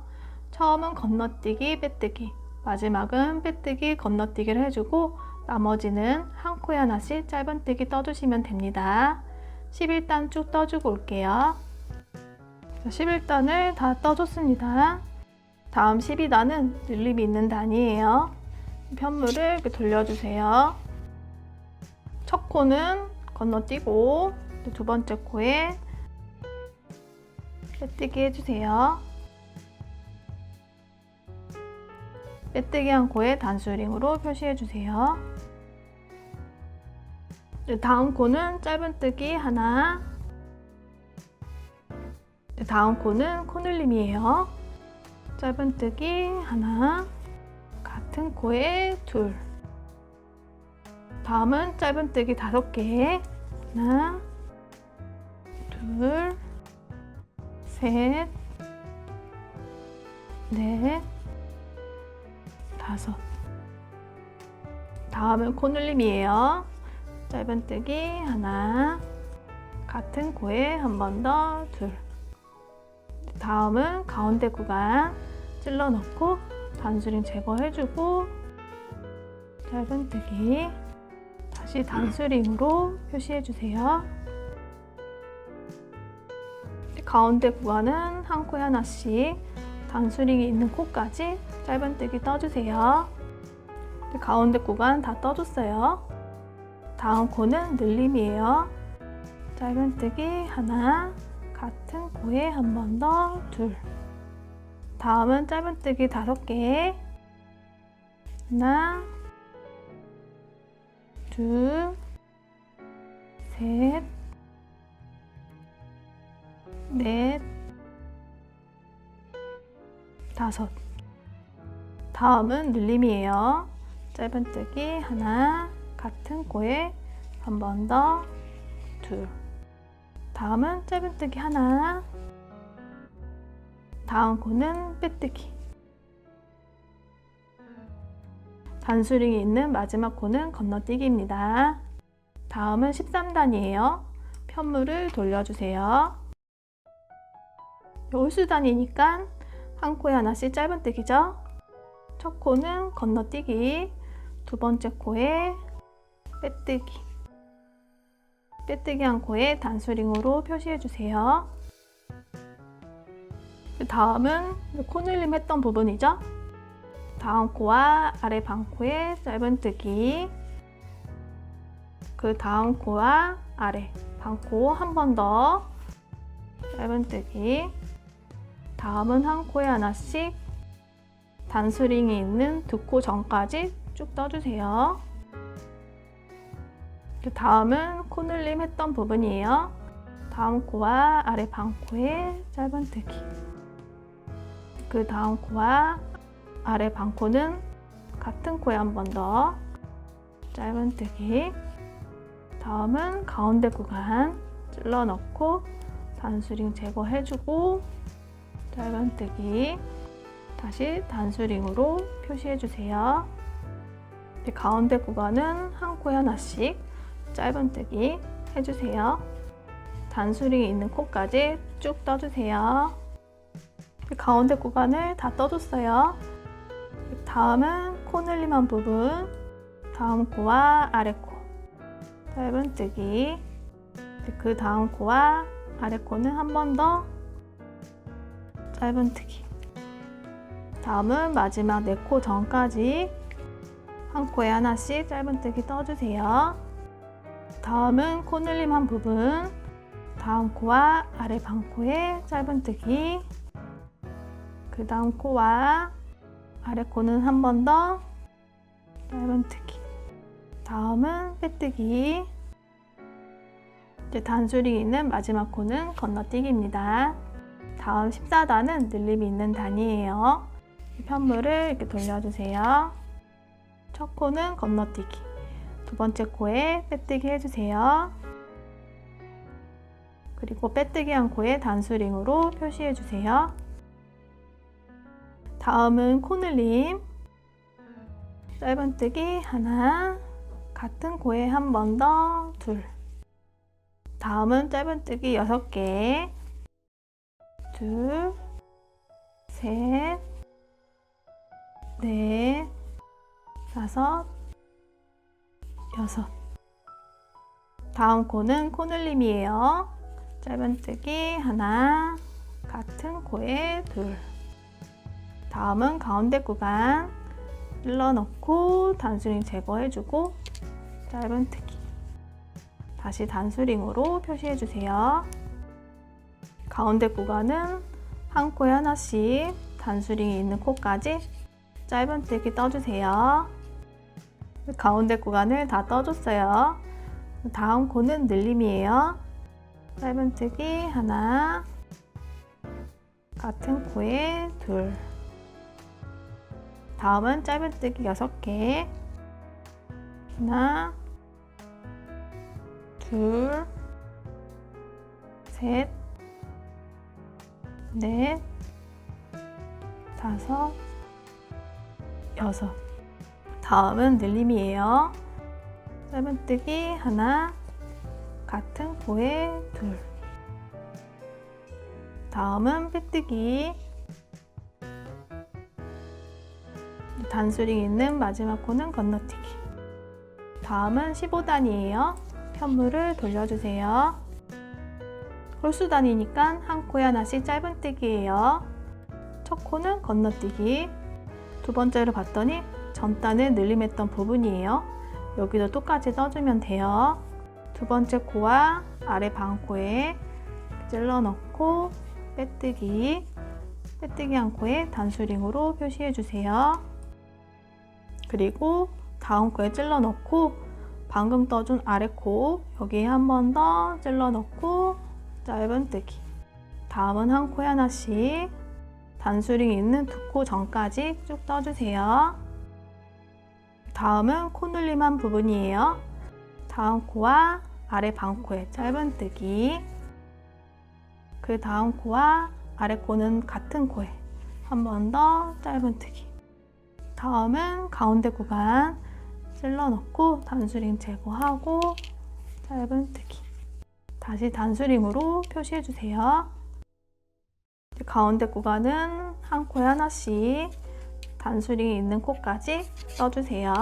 처음은 건너뛰기, 빼뜨기, 마지막은 빼뜨기, 건너뛰기를 해주고 나머지는 한 코에 하나씩 짧은뜨기 떠주시면 됩니다. 11단 쭉 떠주고 올게요. 11단을 다 떠줬습니다. 다음 12단은 늘림이 있는 단이에요. 편물을 이렇게 돌려주세요. 첫 코는 건너뛰고 두 번째 코에 빼뜨기 해주세요. 빼뜨기 한 코에 단수링으로 표시해주세요. 다음 코는 짧은뜨기 하나, 다음 코는 코늘림이에요. 짧은뜨기 하나, 같은 코에 둘, 다음은 짧은뜨기 5개, 하나, 둘, 셋, 넷, 5. 다음은 코늘림이에요. 짧은뜨기 하나, 같은 코에 한 번 더 둘. 다음은 가운데 구간 찔러 넣고 단수링 제거해주고 짧은뜨기, 다시 단수링으로 표시해주세요. 가운데 구간은 한 코에 하나씩 단수링이 있는 코까지 짧은뜨기 떠주세요. 가운데 구간 다 떠줬어요. 다음 코는 늘림이에요. 짧은뜨기 하나, 같은 코에 한 번 더 둘. 다음은 짧은뜨기 5개, 하나, 둘, 셋, 넷, 5. 다음은 늘림이에요. 짧은뜨기 하나, 같은 코에 한 번 더 둘. 다음은 짧은뜨기 하나, 다음 코는 빼뜨기. 단수링이 있는 마지막 코는 건너뛰기입니다. 다음은 13단이에요. 편물을 돌려주세요. 홀수단이니까 한 코에 하나씩 짧은뜨기죠. 첫 코는 건너뛰기, 두 번째 코에 빼뜨기, 빼뜨기 한 코에 단수링으로 표시해주세요. 다음은 코늘림 했던 부분이죠. 다음 코와 아래 반코에 짧은뜨기, 그 다음 코와 아래 반코 한 번 더 짧은뜨기, 다음은 한 코에 하나씩 단수링이 있는 두 코 전까지 쭉 떠주세요. 그 다음은 코늘림 했던 부분이에요. 다음 코와 아래 반코에 짧은뜨기, 그 다음 코와 아래 반코는 같은 코에 한 번 더 짧은뜨기, 다음은 가운데 구간 찔러 넣고 단수링 제거해주고 짧은뜨기, 다시 단수링으로 표시해주세요. 가운데 구간은 한 코에 하나씩 짧은뜨기 해주세요. 단수링이 있는 코까지 쭉 떠주세요. 가운데 구간을 다 떠줬어요. 다음은 코늘림한 부분, 다음 코와 아래 코 짧은뜨기, 그 다음 코와 아래 코는 한 번 더 짧은뜨기. 다음은 마지막 4코 전까지 한 코에 하나씩 짧은뜨기 떠주세요. 다음은 코늘림 한 부분, 다음 코와 아래 반코에 짧은뜨기, 그 다음 코와 아래 코는 한 번 더 짧은뜨기. 다음은 빼뜨기. 이제 단수링이 있는 마지막 코는 건너뛰기입니다. 다음 14단은 늘림이 있는 단이에요. 편물을 이렇게 돌려주세요. 첫 코는 건너뛰기, 두 번째 코에 빼뜨기 해주세요. 그리고 빼뜨기 한 코에 단수링으로 표시해주세요. 다음은 코늘림. 짧은뜨기 하나, 같은 코에 한 번 더 둘. 다음은 짧은뜨기 6개. 둘, 셋, 넷, 다섯, 여섯. 다음 코는 코늘림이에요. 짧은뜨기 하나, 같은 코에 둘. 다음은 가운데 구간 찔러 넣고 단수링 제거해주고 짧은뜨기. 다시 단수링으로 표시해주세요. 가운데 구간은 한 코에 하나씩 단수링이 있는 코까지 짧은뜨기 떠주세요. 가운데 구간을 다 떠줬어요. 다음 코는 늘림이에요. 짧은뜨기 하나, 같은 코에 둘. 다음은 짧은뜨기 6개. 하나, 둘, 셋, 넷, 다섯, 여섯. 다음은 늘림이에요. 짧은뜨기 하나, 같은 코에 둘. 다음은 빼뜨기. 단수링 있는 마지막 코는 건너뛰기. 다음은 15단이에요. 편물을 돌려주세요. 홀수단이니까 한 코에 하나씩 짧은뜨기예요. 첫 코는 건너뛰기. 두 번째로 봤더니 전단을 늘림했던 부분이에요. 여기도 똑같이 떠주면 돼요. 두 번째 코와 아래 반코에 찔러 넣고 빼뜨기. 빼뜨기 한 코에 단수링으로 표시해 주세요. 그리고 다음 코에 찔러 넣고 방금 떠준 아래 코 여기에 한 번 더 찔러 넣고 짧은뜨기. 다음은 한 코에 하나씩 단수링이 있는 두 코 전까지 쭉 떠주세요. 다음은 코늘림한 부분이에요. 다음 코와 아래 반코에 짧은뜨기. 그 다음 코와 아래 코는 같은 코에 한 번 더 짧은뜨기. 다음은 가운데 구간 찔러 넣고 단수링 제거하고 짧은뜨기. 다시 단수링으로 표시해 주세요. 가운데 구간은 한 코에 하나씩 단수링이 있는 코까지 떠주세요.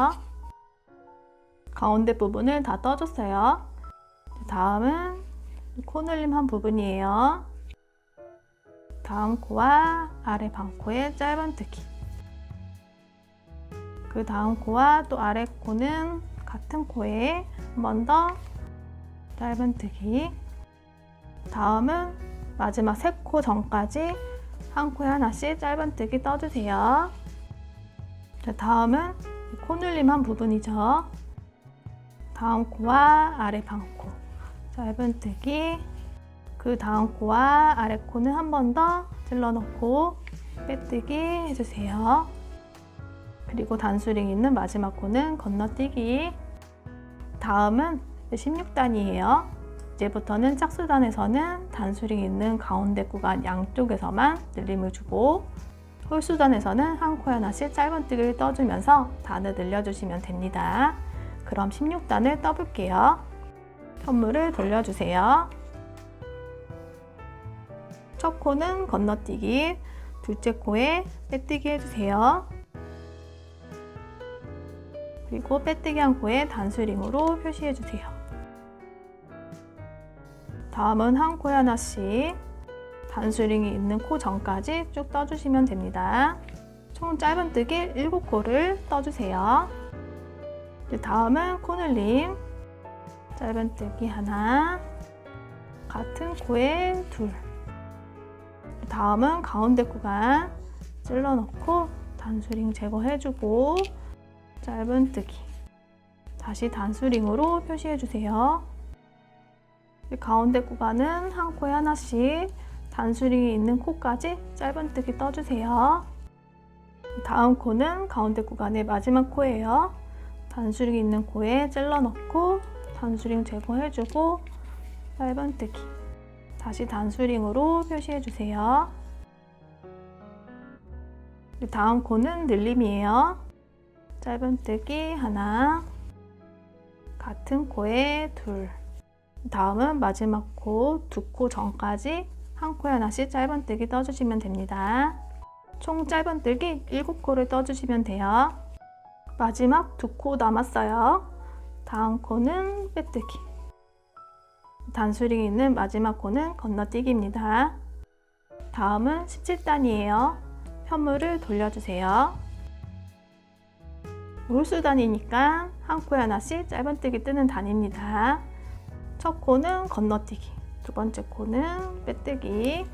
가운데 부분을 다 떠줬어요. 다음은 코늘림 한 부분이에요. 다음 코와 아래 반코에 짧은뜨기. 그 다음 코와 또 아래 코는 같은 코에 한 번 더 짧은뜨기. 다음은 마지막 3코 전까지 한 코에 하나씩 짧은뜨기 떠주세요. 다음은 코늘림 한 부분이죠. 다음 코와 아래 반코 짧은뜨기. 그 다음 코와 아래 코는 한 번 더 찔러 넣고 빼뜨기 해주세요. 그리고 단수링 있는 마지막 코는 건너뛰기. 다음은 16단이에요. 이제부터는 짝수단에서는 단수링 있는 가운데 구간 양쪽에서만 늘림을 주고 홀수단에서는 한 코에 하나씩 짧은뜨기를 떠주면서 단을 늘려주시면 됩니다. 그럼 16단을 떠볼게요. 편물을 돌려주세요. 첫 코는 건너뛰기, 둘째 코에 빼뜨기 해주세요. 그리고 빼뜨기 한 코에 단수링으로 표시해주세요. 다음은 한 코에 하나씩 단수링이 있는 코 전까지 쭉 떠주시면 됩니다. 총 짧은뜨기 7코를 떠주세요. 다음은 코늘림. 짧은뜨기 하나, 같은 코에 둘. 다음은 가운데 구간 찔러 넣고 단수링 제거해주고 짧은뜨기. 다시 단수링으로 표시해주세요. 가운데 구간은 한 코에 하나씩 단수링이 있는 코까지 짧은뜨기 떠주세요. 다음 코는 가운데 구간의 마지막 코예요. 단수링이 있는 코에 찔러 넣고 단수링 제거해주고 짧은뜨기. 다시 단수링으로 표시해주세요. 다음 코는 늘림이에요. 짧은뜨기 하나, 같은 코에 둘. 다음은 마지막 코, 두 코 전까지 한 코에 하나씩 짧은뜨기 떠주시면 됩니다. 총 짧은뜨기 7코를 떠주시면 돼요. 마지막 두 코 남았어요. 다음 코는 빼뜨기. 단수링이 있는 마지막 코는 건너뛰기입니다. 다음은 17단이에요. 편물을 돌려주세요. 홀수단이니까 한 코에 하나씩 짧은뜨기 뜨는 단입니다. 첫 코는 건너뛰기, 두 번째 코는 빼뜨기.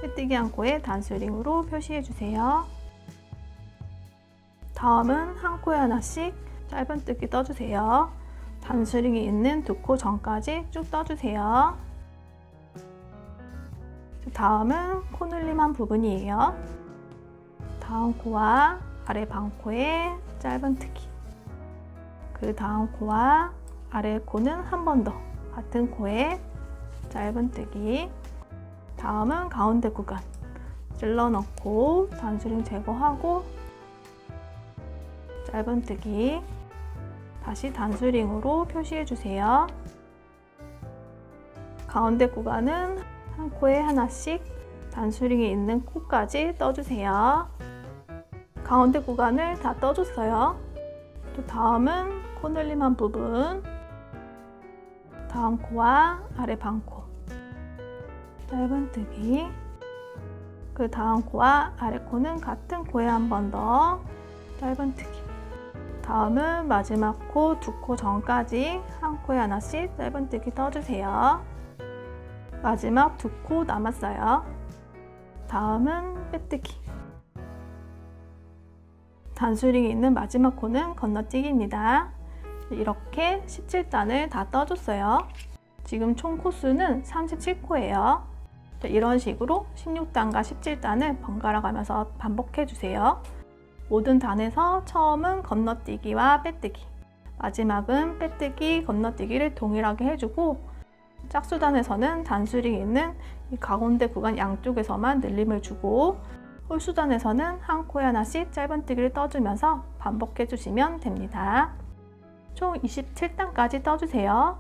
빼뜨기 한 코에 단수링으로 표시해주세요. 다음은 한 코에 하나씩 짧은뜨기 떠주세요. 단수링이 있는 두 코 전까지 쭉 떠주세요. 다음은 코 늘림한 부분이에요. 다음 코와 아래 반코에 짧은뜨기. 그 다음 코와 아래 코는 한 번 더 같은 코에 짧은뜨기. 다음은 가운데 구간 찔러 넣고 단수링 제거하고 짧은뜨기. 다시 단수링으로 표시해 주세요. 가운데 구간은 한 코에 하나씩 단수링이 있는 코까지 떠주세요. 가운데 구간을 다 떠줬어요. 또 다음은 코 늘림한 부분, 다음 코와 아래 반코 짧은뜨기. 그 다음 코와 아래 코는 같은 코에 한 번 더 짧은뜨기. 다음은 마지막 코, 두 코 전까지 한 코에 하나씩 짧은뜨기 떠주세요. 마지막 두 코 남았어요. 다음은 빼뜨기. 단수링이 있는 마지막 코는 건너뛰기입니다. 이렇게 17단을 다 떠줬어요. 지금 총 코수는 37코예요. 이런 식으로 16단과 17단을 번갈아 가면서 반복해 주세요. 모든 단에서 처음은 건너뛰기와 빼뜨기, 마지막은 빼뜨기, 건너뛰기를 동일하게 해주고 짝수단에서는 단수링이 있는 이 가운데 구간 양쪽에서만 늘림을 주고 홀수단에서는 한 코에 하나씩 짧은뜨기를 떠주면서 반복해 주시면 됩니다. 총 27단까지 떠주세요.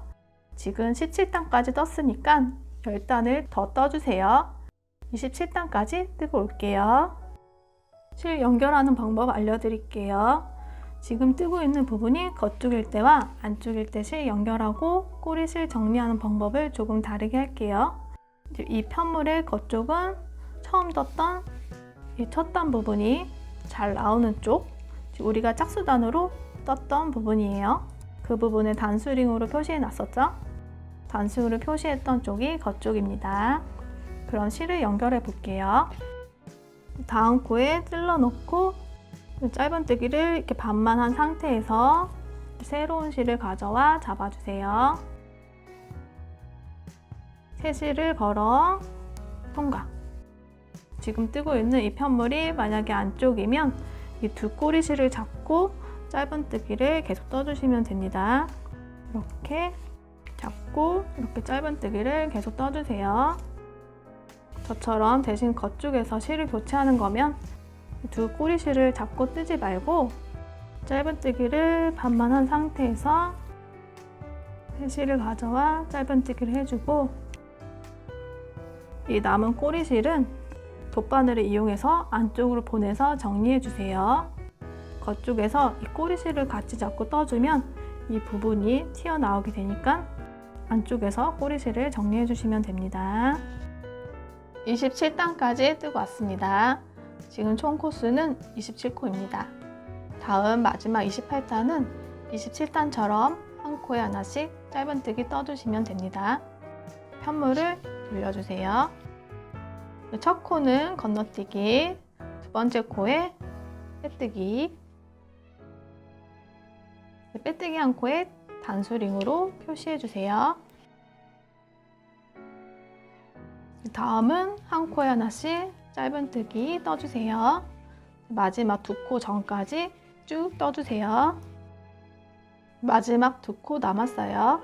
지금 17단까지 떴으니까 10단을 더 떠주세요. 27단까지 뜨고 올게요. 실 연결하는 방법 알려드릴게요. 지금 뜨고 있는 부분이 겉쪽일 때와 안쪽일 때 실 연결하고 꼬리 실 정리하는 방법을 조금 다르게 할게요. 이 편물의 겉쪽은 처음 떴던 이 첫 단 부분이 잘 나오는 쪽, 우리가 짝수단으로 떴던 부분이에요. 그 부분을 단수링으로 표시해 놨었죠? 단수로 표시했던 쪽이 겉쪽입니다. 그럼 실을 연결해 볼게요. 다음 코에 찔러 놓고 짧은뜨기를 이렇게 반만 한 상태에서 새로운 실을 가져와 잡아주세요. 새 실을 걸어 통과. 지금 뜨고 있는 이 편물이 만약에 안쪽이면 이 두 꼬리 실을 잡고 짧은뜨기를 계속 떠주시면 됩니다. 이렇게 잡고 이렇게 짧은뜨기를 계속 떠주세요. 저처럼 대신 겉쪽에서 실을 교체하는 거면 두 꼬리 실을 잡고 뜨지 말고 짧은뜨기를 반만 한 상태에서 새 실을 가져와 짧은뜨기를 해주고 이 남은 꼬리 실은 돗바늘을 이용해서 안쪽으로 보내서 정리해 주세요. 겉쪽에서 이 꼬리 실을 같이 잡고 떠주면 이 부분이 튀어나오게 되니까 안쪽에서 꼬리 실을 정리해 주시면 됩니다. 27단까지 뜨고 왔습니다. 지금 총 코수는 27코입니다. 다음 마지막 28단은 27단처럼 한 코에 하나씩 짧은뜨기 떠주시면 됩니다. 편물을 돌려주세요. 첫 코는 건너뛰기, 두 번째 코에 빼뜨기, 빼뜨기 한 코에 단수링으로 표시해주세요. 다음은 한 코에 하나씩 짧은뜨기 떠주세요. 마지막 두 코 전까지 쭉 떠주세요. 마지막 두 코 남았어요.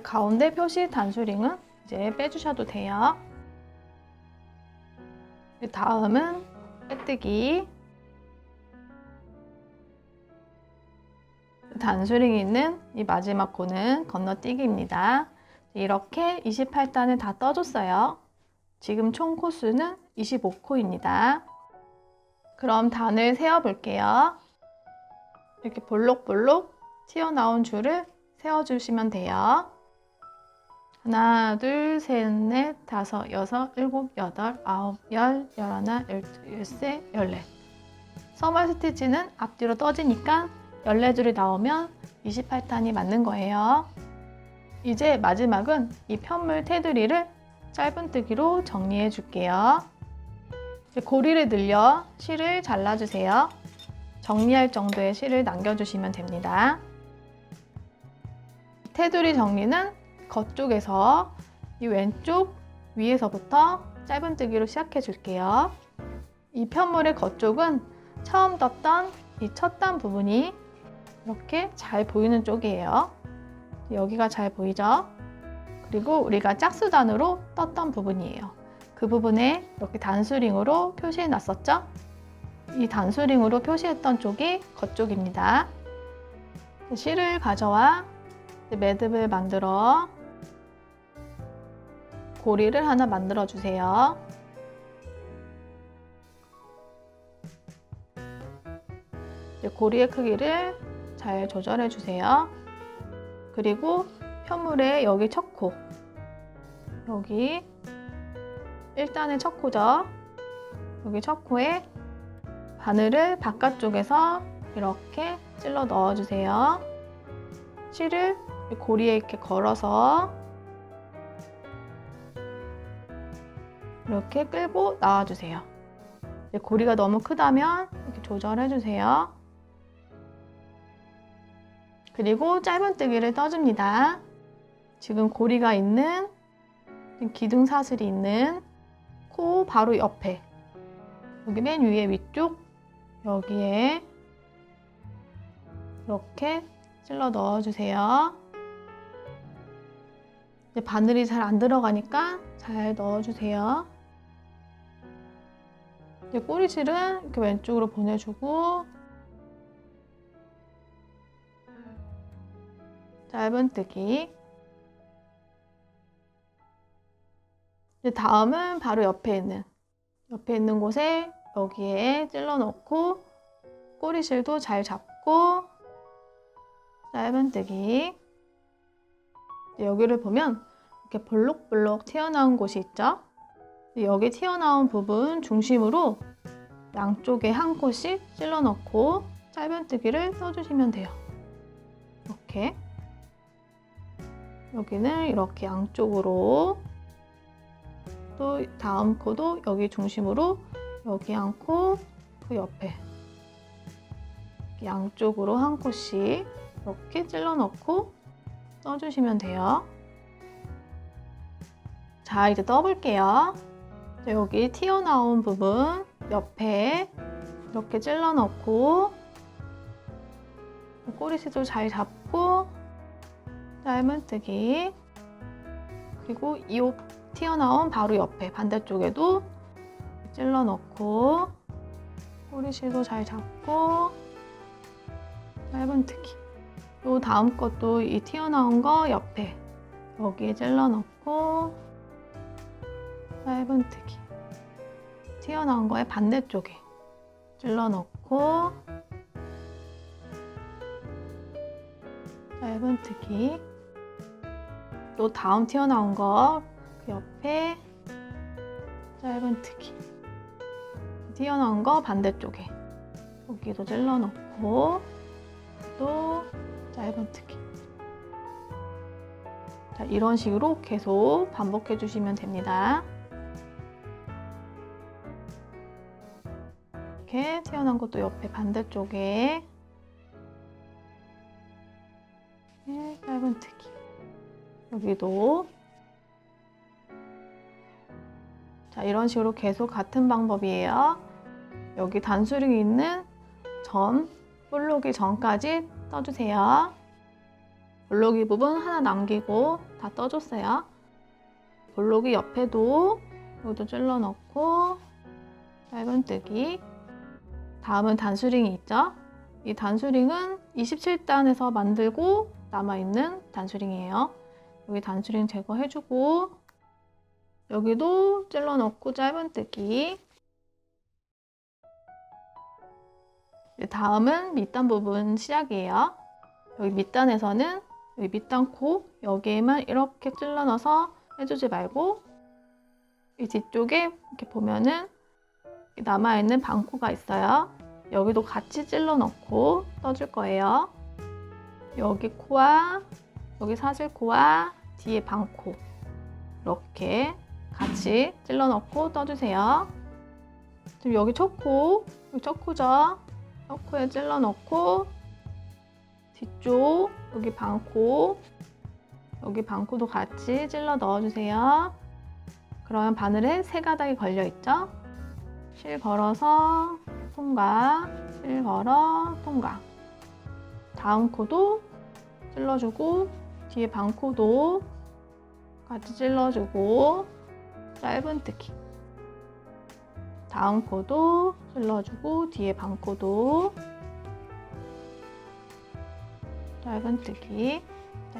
가운데 표시 단수링은 이제 빼주셔도 돼요. 다음은 빼뜨기, 단수링이 있는 이 마지막 코는 건너뛰기입니다. 이렇게 28단을 다 떠줬어요. 지금 총 코수는 25코입니다. 그럼 단을 세어 볼게요. 이렇게 볼록볼록 튀어나온 줄을 세어주시면 돼요. 하나, 둘, 셋, 넷, 다섯, 여섯, 일곱, 여덟, 아홉, 열, 열하나, 열두, 열세, 열넷. 서머 스티치는 앞뒤로 떠지니까 14줄이 나오면 28단이 맞는 거예요. 이제 마지막은 이 편물 테두리를 짧은뜨기로 정리해 줄게요. 고리를 늘려 실을 잘라주세요. 정리할 정도의 실을 남겨주시면 됩니다. 테두리 정리는 겉쪽에서 이 왼쪽 위에서부터 짧은뜨기로 시작해 줄게요. 이 편물의 겉쪽은 처음 떴던 이 첫 단 부분이 이렇게 잘 보이는 쪽이에요. 여기가 잘 보이죠? 그리고 우리가 짝수단으로 떴던 부분이에요. 그 부분에 이렇게 단수링으로 표시해 놨었죠? 이 단수링으로 표시했던 쪽이 겉쪽입니다. 실을 가져와 매듭을 만들어 고리를 하나 만들어 주세요. 고리의 크기를 잘 조절해 주세요. 그리고 편물의 여기 첫 코, 여기 1단의 첫 코죠. 여기 첫 코에 바늘을 바깥쪽에서 이렇게 찔러 넣어 주세요. 실을 고리에 이렇게 걸어서 이렇게 끌고 나와 주세요. 고리가 너무 크다면 이렇게 조절해 주세요. 그리고 짧은뜨기를 떠줍니다. 지금 고리가 있는 기둥 사슬이 있는 코 바로 옆에, 여기 맨 위에 위쪽 여기에 이렇게 찔러 넣어주세요. 이제 바늘이 잘 안 들어가니까 잘 넣어주세요. 이제 꼬리실은 이렇게 왼쪽으로 보내주고 짧은뜨기. 이제 다음은 바로 옆에 있는 곳에 여기에 찔러 넣고 꼬리실도 잘 잡고 짧은뜨기. 여기를 보면 이렇게 볼록볼록 튀어나온 곳이 있죠? 여기 튀어나온 부분 중심으로 양쪽에 한 콧씩 찔러 넣고 짧은뜨기를 써주시면 돼요. 이렇게. 여기는 이렇게 양쪽으로, 또 다음 코도 여기 중심으로 여기 한 코, 그 옆에 양쪽으로 한 콧씩 이렇게 찔러 넣고 써주시면 돼요. 자, 이제 떠볼게요. 여기 튀어나온 부분 옆에 이렇게 찔러 넣고 꼬리실도 잘 잡고 짧은뜨기. 그리고 이 튀어나온 바로 옆에 반대쪽에도 찔러 넣고 꼬리실도 잘 잡고 짧은뜨기. 요 다음 것도 이 튀어나온 거 옆에 여기에 찔러 넣고 짧은뜨기. 튀어나온 거에 반대쪽에 찔러 넣고 짧은뜨기. 또 다음 튀어나온 거 그 옆에 짧은뜨기. 튀어나온 거 반대쪽에 여기도 찔러 넣고 또 짧은뜨기. 자, 이런 식으로 계속 반복해 주시면 됩니다. 이렇게 튀어나온 것도 옆에 반대쪽에 짧은뜨기. 여기도. 자, 이런 식으로 계속 같은 방법이에요. 여기 단수링이 있는 점, 볼록이 전까지 떠주세요. 볼록이 부분 하나 남기고 다 떠줬어요. 볼록이 옆에도 여기도 찔러 넣고 짧은뜨기. 다음은 단수링이 있죠? 이 단수링은 27단에서 만들고 남아있는 단수링이에요. 여기 단수링 제거해주고 여기도 찔러 넣고 짧은뜨기. 다음은 밑단 부분 시작이에요. 여기 밑단에서는 여기 밑단 코 여기에만 이렇게 찔러 넣어서 해주지 말고 이 뒤쪽에 이렇게 보면은 남아있는 반코가 있어요. 여기도 같이 찔러 넣고 떠줄 거예요. 여기 코와 여기 사슬코와 뒤에 반코 이렇게 같이 찔러 넣고 떠주세요. 지금 여기 첫코, 여기 첫코죠? 첫코에 찔러 넣고 뒤쪽 여기 반코, 여기 반코도 같이 찔러 넣어주세요. 그러면 바늘에 세 가닥이 걸려 있죠? 실 걸어서 통과, 실 걸어 통과. 다음 코도 찔러주고 뒤에 반코도 같이 찔러주고 짧은뜨기. 다음 코도 찔러주고 뒤에 반코도 짧은뜨기.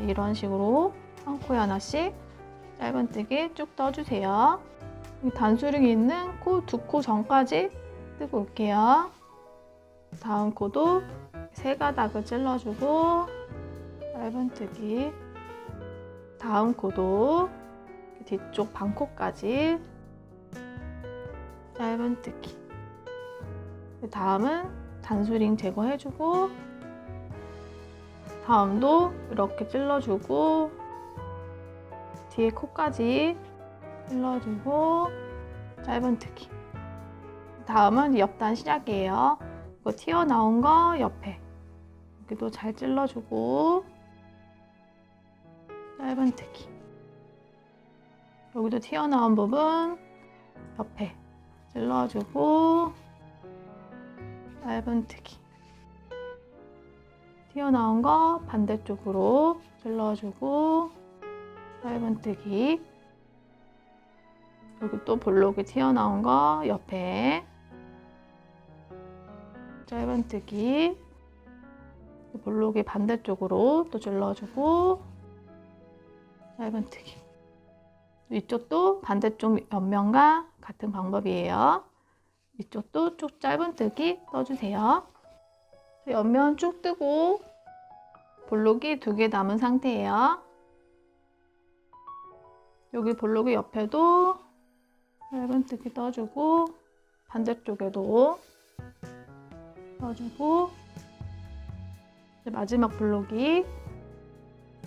이런 식으로 한 코에 하나씩 짧은뜨기 쭉 떠주세요. 단수링이 있는 코 두 코 전까지 뜨고 올게요. 다음 코도 세 가닥을 찔러주고 짧은뜨기. 다음 코도 뒤쪽 반코까지 짧은뜨기. 다음은 단수링 제거해주고 다음도 이렇게 찔러주고 뒤에 코까지 찔러주고 짧은뜨기. 다음은 옆단 시작이에요. 이거 튀어나온 거 옆에 여기도 잘 찔러주고 짧은뜨기. 여기도 튀어나온 부분 옆에 찔러주고 짧은뜨기. 튀어나온 거 반대쪽으로 찔러주고 짧은뜨기. 여기 또 볼록이 튀어나온 거 옆에 짧은뜨기. 볼록이 반대쪽으로 또 찔러주고 짧은뜨기. 이쪽도 반대쪽 옆면과 같은 방법이에요. 이쪽도 쭉 짧은뜨기 떠주세요. 옆면 쭉 뜨고 볼록이 2개 남은 상태예요. 여기 볼록이 옆에도 짧은뜨기 떠주고 반대쪽에도 떠주고 마지막 볼록이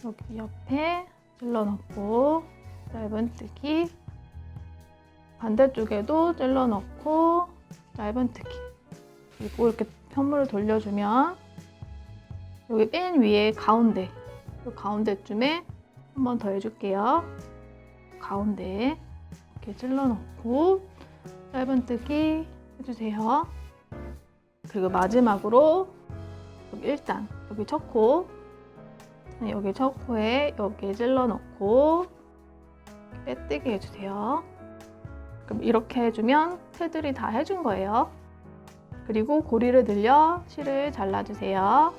여기 옆에 찔러 넣고 짧은뜨기. 반대쪽에도 찔러 넣고 짧은뜨기. 그리고 이렇게 편물을 돌려주면 여기 맨 위에 가운데, 이 가운데쯤에 한 번 더 해줄게요. 가운데 이렇게 찔러 넣고 짧은뜨기 해주세요. 그리고 마지막으로 여기 1단, 여기 첫 코, 여기 첫 코에 여기 찔러 넣고 빼뜨기 해주세요. 그럼 이렇게 해주면 테두리 다 해준 거예요. 그리고 고리를 늘려 실을 잘라주세요.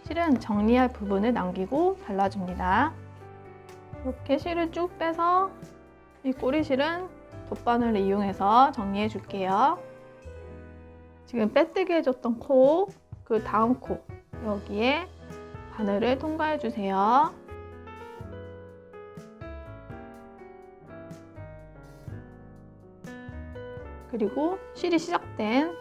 실은 정리할 부분을 남기고 잘라줍니다. 이렇게 실을 쭉 빼서 이 꼬리실은 돗바늘을 이용해서 정리해 줄게요. 지금 빼뜨기 해줬던 코, 그 다음 코 여기에 바늘을 통과해 주세요. 그리고 실이 시작된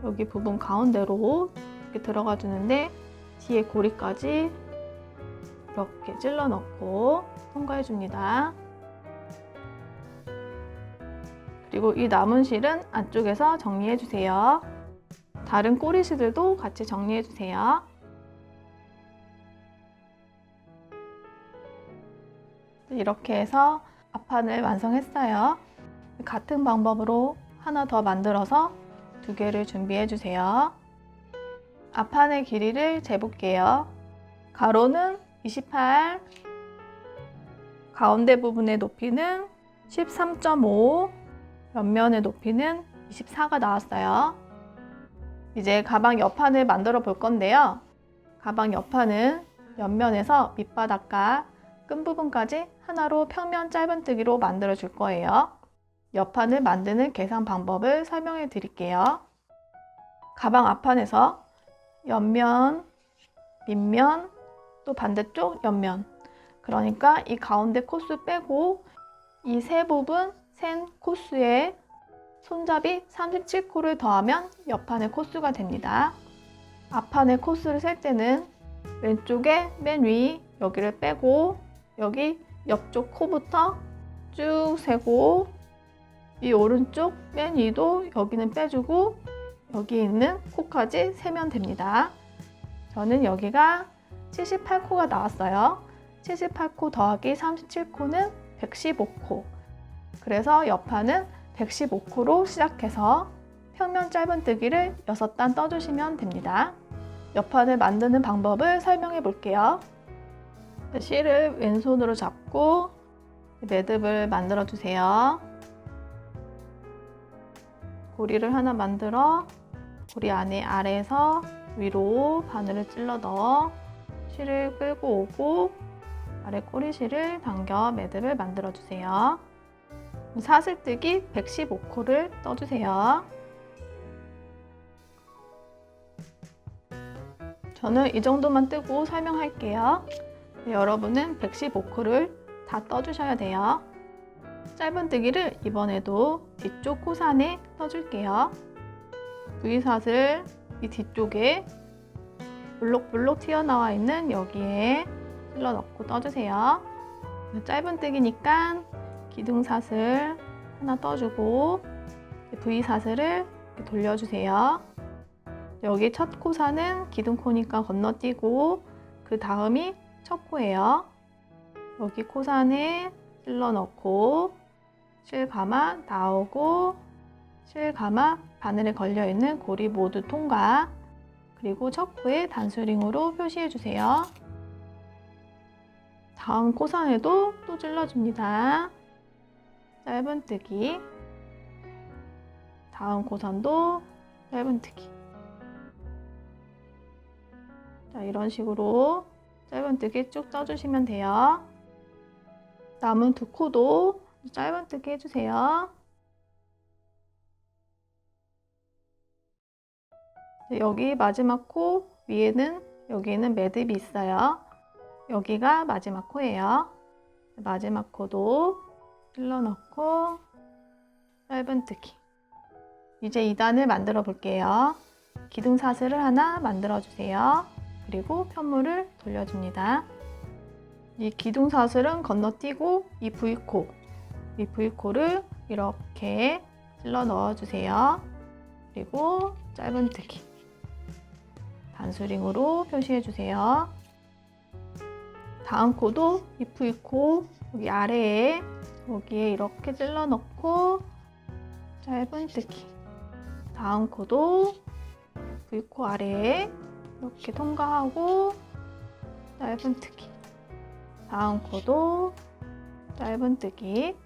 여기 부분 가운데로 이렇게 들어가 주는데 뒤에 고리까지 이렇게 찔러 넣고 통과해 줍니다. 그리고 이 남은 실은 안쪽에서 정리해 주세요. 다른 꼬리실들도 같이 정리해 주세요. 이렇게 해서 앞판을 완성했어요. 같은 방법으로 하나 더 만들어서 2개를 준비해 주세요. 앞판의 길이를 재볼게요. 가로는 28, 가운데 부분의 높이는 13.5, 옆면의 높이는 24가 나왔어요. 이제 가방 옆판을 만들어 볼 건데요. 가방 옆판은 옆면에서 밑바닥과 끈 부분까지 하나로 평면 짧은뜨기로 만들어 줄 거예요. 옆판을 만드는 계산 방법을 설명해 드릴게요. 가방 앞판에서 옆면, 밑면, 또 반대쪽 옆면, 그러니까 이 가운데 코스 빼고 이 세 부분 센 코스에 손잡이 37코를 더하면 옆판의 코스가 됩니다. 앞판의 코스를 셀 때는 왼쪽에 맨 위 여기를 빼고 여기 옆쪽 코부터 쭉 세고 이 오른쪽 맨 위도 여기는 빼주고 여기 있는 코까지 세면 됩니다. 저는 여기가 78코가 나왔어요. 78코 더하기 37코는 115코. 그래서 옆판은 115코로 시작해서 평면 짧은뜨기를 6단 떠주시면 됩니다. 옆판을 만드는 방법을 설명해 볼게요. 실을 왼손으로 잡고 매듭을 만들어 주세요. 고리를 하나 만들어 고리 안에 아래에서 위로 바늘을 찔러 넣어 실을 끌고 오고 아래 꼬리실을 당겨 매듭을 만들어 주세요. 사슬뜨기 115코를 떠주세요. 저는 이 정도만 뜨고 설명할게요. 여러분은 115코를 다 떠주셔야 돼요. 짧은뜨기를 이번에도 뒤쪽 코산에 떠줄게요. V사슬 이 뒤쪽에 볼록볼록 튀어나와 있는 여기에 찔러 넣고 떠주세요. 짧은뜨기니까 기둥사슬 하나 떠주고 V사슬을 이렇게 돌려주세요. 여기 첫 코사는 기둥코니까 건너뛰고 그 다음이 첫 코예요. 여기 코산에 찔러 넣고 실 감아 나오고 실 감아 바늘에 걸려있는 고리 모두 통과. 그리고 첫 코에 단수링으로 표시해 주세요. 다음 코산에도 또 찔러줍니다. 짧은뜨기. 다음 코산도 짧은뜨기. 자, 이런 식으로 짧은뜨기 쭉 떠주시면 돼요. 남은 두 코도 짧은뜨기 해주세요. 여기 마지막 코 위에는 여기에는 매듭이 있어요. 여기가 마지막 코예요. 마지막 코도 찔러 넣고 짧은뜨기. 이제 2단을 만들어 볼게요. 기둥사슬을 하나 만들어 주세요. 그리고 편물을 돌려줍니다. 이 기둥사슬은 건너뛰고 이 V코를 이렇게 찔러 넣어주세요. 그리고 짧은뜨기. 단수링으로 표시해주세요. 다음 코도 이 V코 여기 아래에 여기에 이렇게 찔러 넣고 짧은뜨기. 다음 코도 V코 아래에 이렇게 통과하고 짧은뜨기. 다음 코도 짧은뜨기.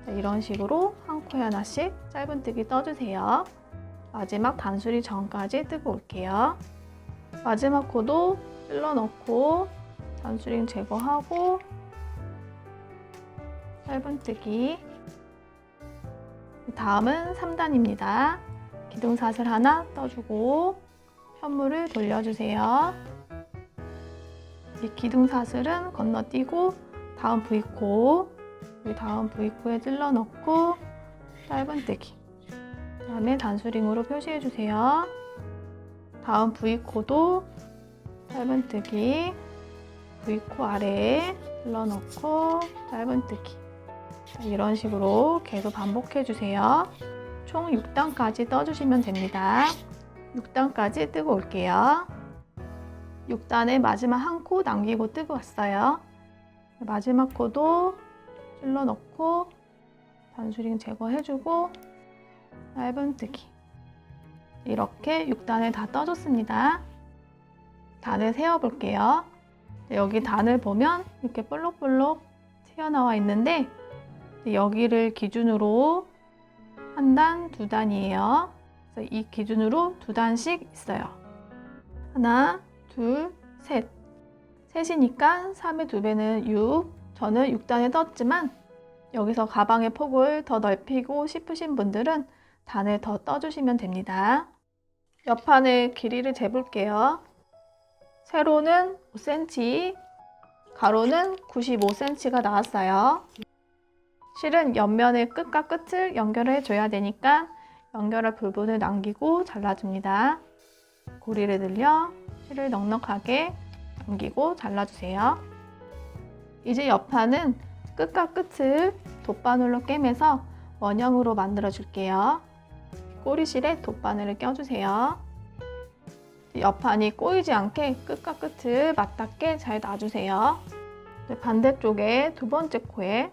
이런 식으로 한 코에 하나씩 짧은뜨기 떠주세요. 마지막 단수리 전까지 뜨고 올게요. 마지막 코도 찔러 넣고 단수링 제거하고 짧은뜨기. 다음은 3단입니다. 기둥사슬 하나 떠주고 편물을 돌려주세요. 이 기둥사슬은 건너뛰고 다음 V코, 다음 V코에 찔러 넣고 짧은뜨기. 다음에 단수링으로 표시해주세요. 다음 V코도 짧은뜨기. V코 아래에 찔러 넣고 짧은뜨기. 이런 식으로 계속 반복해주세요. 총 6단까지 떠주시면 됩니다. 6단까지 뜨고 올게요. 6단에 마지막 한 코 남기고 뜨고 왔어요. 마지막 코도 찔러 넣고 단수링 제거해주고 짧은뜨기. 이렇게 6단을 다 떠줬습니다. 단을 세어볼게요. 여기 단을 보면 이렇게 볼록볼록 튀어나와 있는데 여기를 기준으로 한 단, 두 단이에요. 그래서 이 기준으로 두 단씩 있어요. 하나, 둘, 셋. 셋이니까 3의 2배는 6. 저는 6단을 떴지만 여기서 가방의 폭을 더 넓히고 싶으신 분들은 단을 더 떠주시면 됩니다. 옆판의 길이를 재볼게요. 세로는 5cm, 가로는 95cm가 나왔어요. 실은 옆면의 끝과 끝을 연결해 줘야 되니까 연결할 부분을 남기고 잘라줍니다. 고리를 늘려 실을 넉넉하게 남기고 잘라주세요. 이제 옆판은 끝과 끝을 돗바늘로 꿰매서 원형으로 만들어 줄게요. 꼬리실에 돗바늘을 껴주세요. 옆판이 꼬이지 않게 끝과 끝을 맞닿게 잘 놔주세요. 반대쪽에 두 번째 코에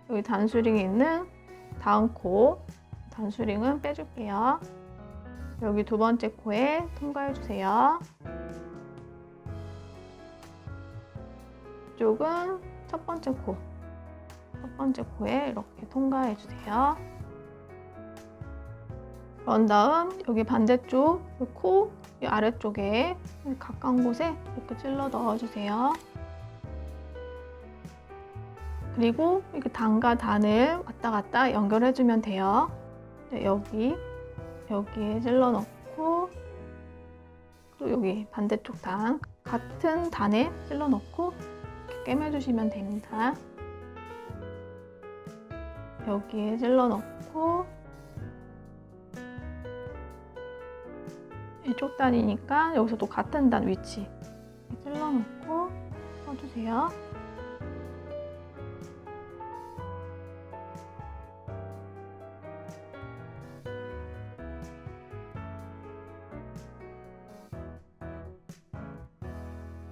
여기 단수링이 있는 다음 코 단수링은 빼줄게요. 여기 두 번째 코에 통과해 주세요. 이쪽은 첫 번째 코에 이렇게 통과해 주세요. 그런 다음 여기 반대쪽 코 아래쪽에 가까운 곳에 이렇게 찔러 넣어주세요. 그리고 이렇게 단과 단을 왔다 갔다 연결해주면 돼요. 여기에 찔러 넣고 또 여기 반대쪽 단 같은 단에 찔러 넣고 이렇게 꿰매주시면 됩니다. 여기에 찔러 넣고 이쪽 단이니까 여기서 또 같은 단 위치 찔러 넣고 써주세요.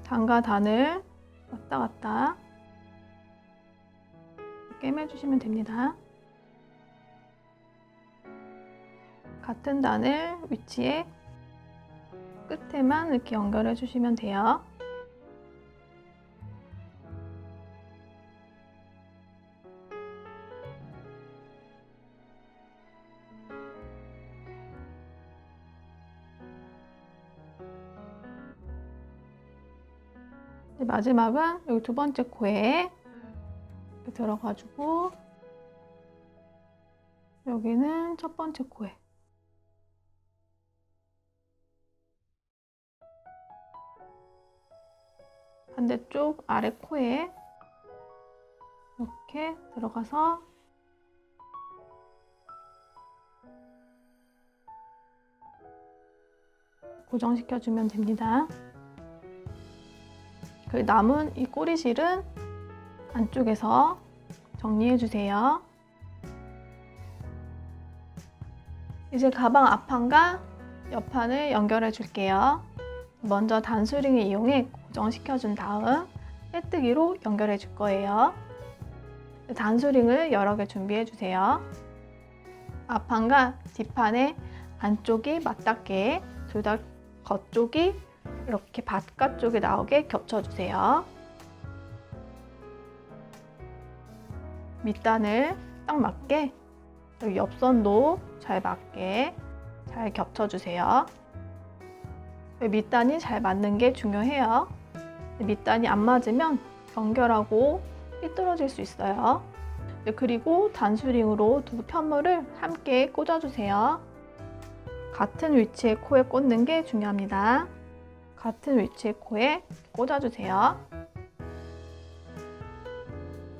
단과 단을 왔다 갔다 꿰매주시면 됩니다. 같은 단을 위치에 끝에만 이렇게 연결해 주시면 돼요. 마지막은 여기 두 번째 코에 이렇게 들어가지고 여기는 첫 번째 코에 반대쪽 아래 코에 이렇게 들어가서 고정시켜주면 됩니다. 그 남은 이 꼬리실은 안쪽에서 정리해주세요. 이제 가방 앞판과 옆판을 연결해 줄게요. 먼저 단수링을 이용해 고정시켜준 다음 빼뜨기로 연결해 줄 거예요. 단수링을 여러 개 준비해 주세요. 앞판과 뒷판의 안쪽이 맞닿게 둘 다 겉쪽이 이렇게 바깥쪽에 나오게 겹쳐주세요. 밑단을 딱 맞게 여기 옆선도 잘 맞게 잘 겹쳐주세요. 밑단이 잘 맞는 게 중요해요. 밑단이 안 맞으면 연결하고 삐뚤어질 수 있어요. 그리고 단수링으로 두 편물을 함께 꽂아주세요. 같은 위치의 코에 꽂는 게 중요합니다. 같은 위치의 코에 꽂아주세요.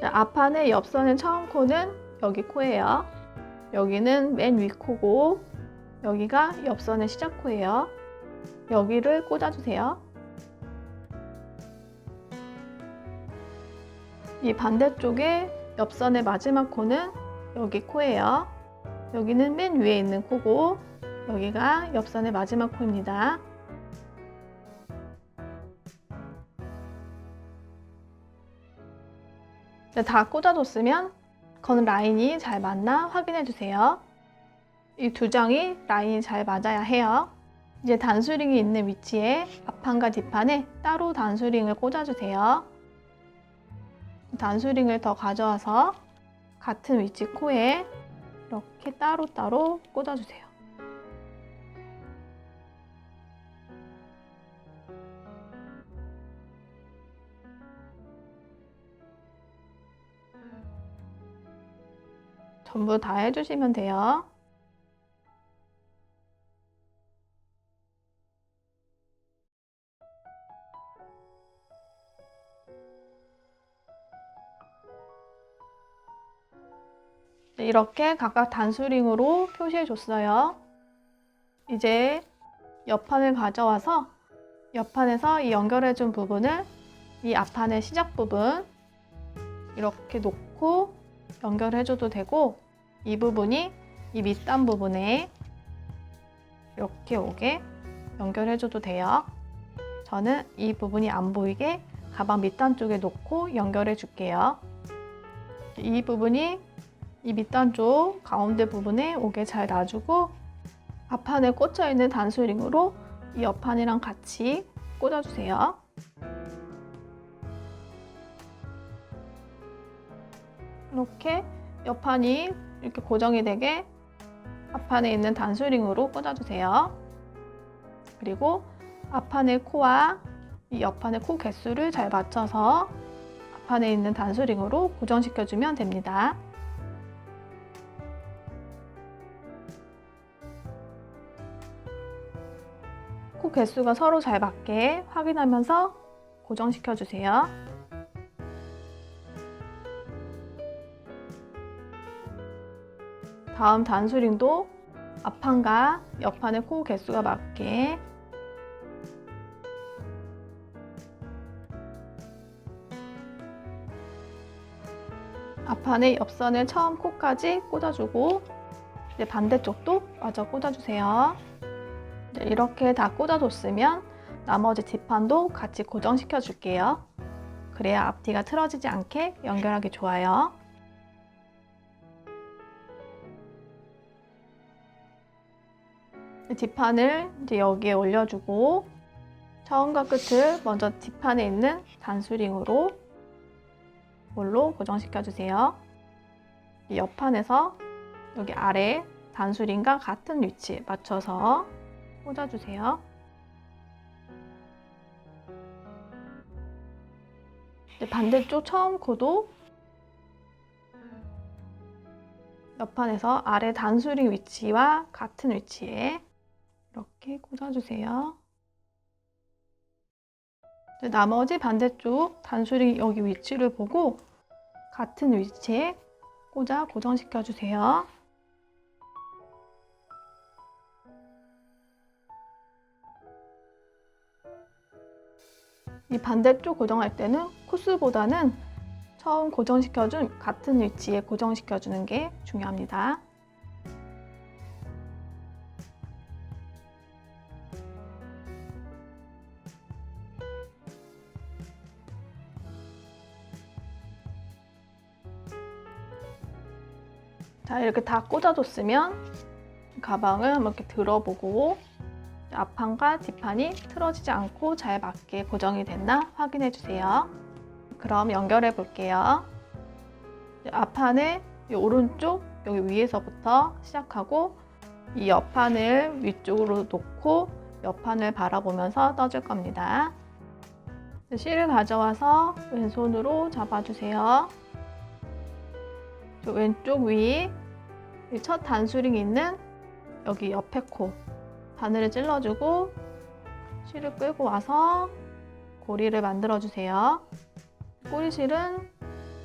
앞판의 옆선의 처음 코는 여기 코예요. 여기는 맨 위 코고 여기가 옆선의 시작 코예요. 여기를 꽂아주세요. 이 반대쪽에 옆선의 마지막 코는 여기 코예요. 여기는 맨 위에 있는 코고 여기가 옆선의 마지막 코입니다. 다 꽂아줬으면 건 라인이 잘 맞나 확인해 주세요. 이 두 장이 라인이 잘 맞아야 해요. 이제 단수링이 있는 위치에 앞판과 뒷판에 따로 단수링을 꽂아주세요. 단수링을 더 가져와서 같은 위치 코에 이렇게 따로따로 꽂아주세요. 전부 다 해주시면 돼요. 이렇게 각각 단수링으로 표시해 줬어요. 이제 옆판을 가져와서 옆판에서 이 연결해 준 부분을 이 앞판의 시작 부분 이렇게 놓고 연결해 줘도 되고, 이 부분이 이 밑단 부분에 이렇게 오게 연결해 줘도 돼요. 저는 이 부분이 안 보이게 가방 밑단 쪽에 놓고 연결해 줄게요. 이 부분이 이 밑단 쪽 가운데 부분에 오게 잘 놔주고, 앞판에 꽂혀 있는 단수링으로 이 옆판이랑 같이 꽂아주세요. 이렇게 옆판이 이렇게 고정이 되게 앞판에 있는 단수링으로 꽂아주세요. 그리고 앞판의 코와 이 옆판의 코 개수를 잘 맞춰서 앞판에 있는 단수링으로 고정시켜주면 됩니다. 코 개수가 서로 잘 맞게 확인하면서 고정시켜주세요. 다음 단수링도 앞판과 옆판의 코 개수가 맞게 앞판의 옆선을 처음 코까지 꽂아주고, 이제 반대쪽도 마저 꽂아주세요. 이렇게 다 꽂아줬으면 나머지 뒷판도 같이 고정시켜 줄게요. 그래야 앞뒤가 틀어지지 않게 연결하기 좋아요. 뒷판을 이제 여기에 올려주고, 처음과 끝을 먼저 뒷판에 있는 단수링으로 볼로 고정시켜 주세요. 이 옆판에서 여기 아래 단수링과 같은 위치에 맞춰서 꽂아주세요. 반대쪽 처음 코도 옆판에서 아래 단수링 위치와 같은 위치에 이렇게 꽂아주세요. 나머지 반대쪽 단수링 여기 위치를 보고 같은 위치에 꽂아 고정시켜 주세요. 이 반대쪽 고정할 때는 코스보다는 처음 고정시켜준 같은 위치에 고정시켜주는 게 중요합니다. 자, 이렇게 다 꽂아줬으면 가방을 한번 이렇게 들어보고 앞판과 뒷판이 틀어지지 않고 잘 맞게 고정이 됐나 확인해 주세요. 그럼 연결해 볼게요. 앞판을 이 오른쪽 여기 위에서부터 시작하고 이 옆판을 위쪽으로 놓고 옆판을 바라보면서 떠줄 겁니다. 실을 가져와서 왼손으로 잡아주세요. 왼쪽 위 첫 단수링이 있는 여기 옆에 코 바늘을 찔러주고 실을 끌고 와서 고리를 만들어 주세요. 꼬리실은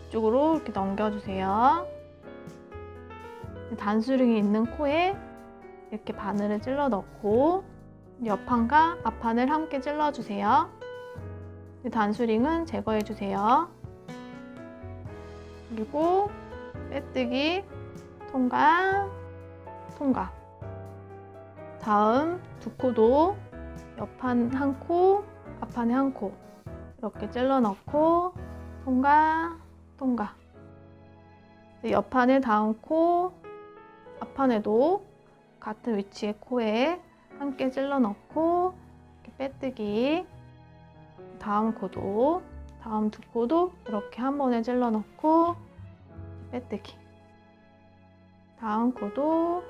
이쪽으로 이렇게 넘겨주세요. 단수링이 있는 코에 이렇게 바늘을 찔러 넣고 옆판과 앞판을 함께 찔러 주세요. 단수링은 제거해 주세요. 그리고 빼뜨기, 통과, 통과. 다음 두 코도 옆판 한 코, 앞판에 한 코 이렇게 찔러 넣고 통과, 통과. 옆판에 다음 코, 앞판에도 같은 위치의 코에 함께 찔러 넣고 이렇게 빼뜨기. 다음 코도, 다음 두 코도 이렇게 한 번에 찔러 넣고 빼뜨기. 다음 코도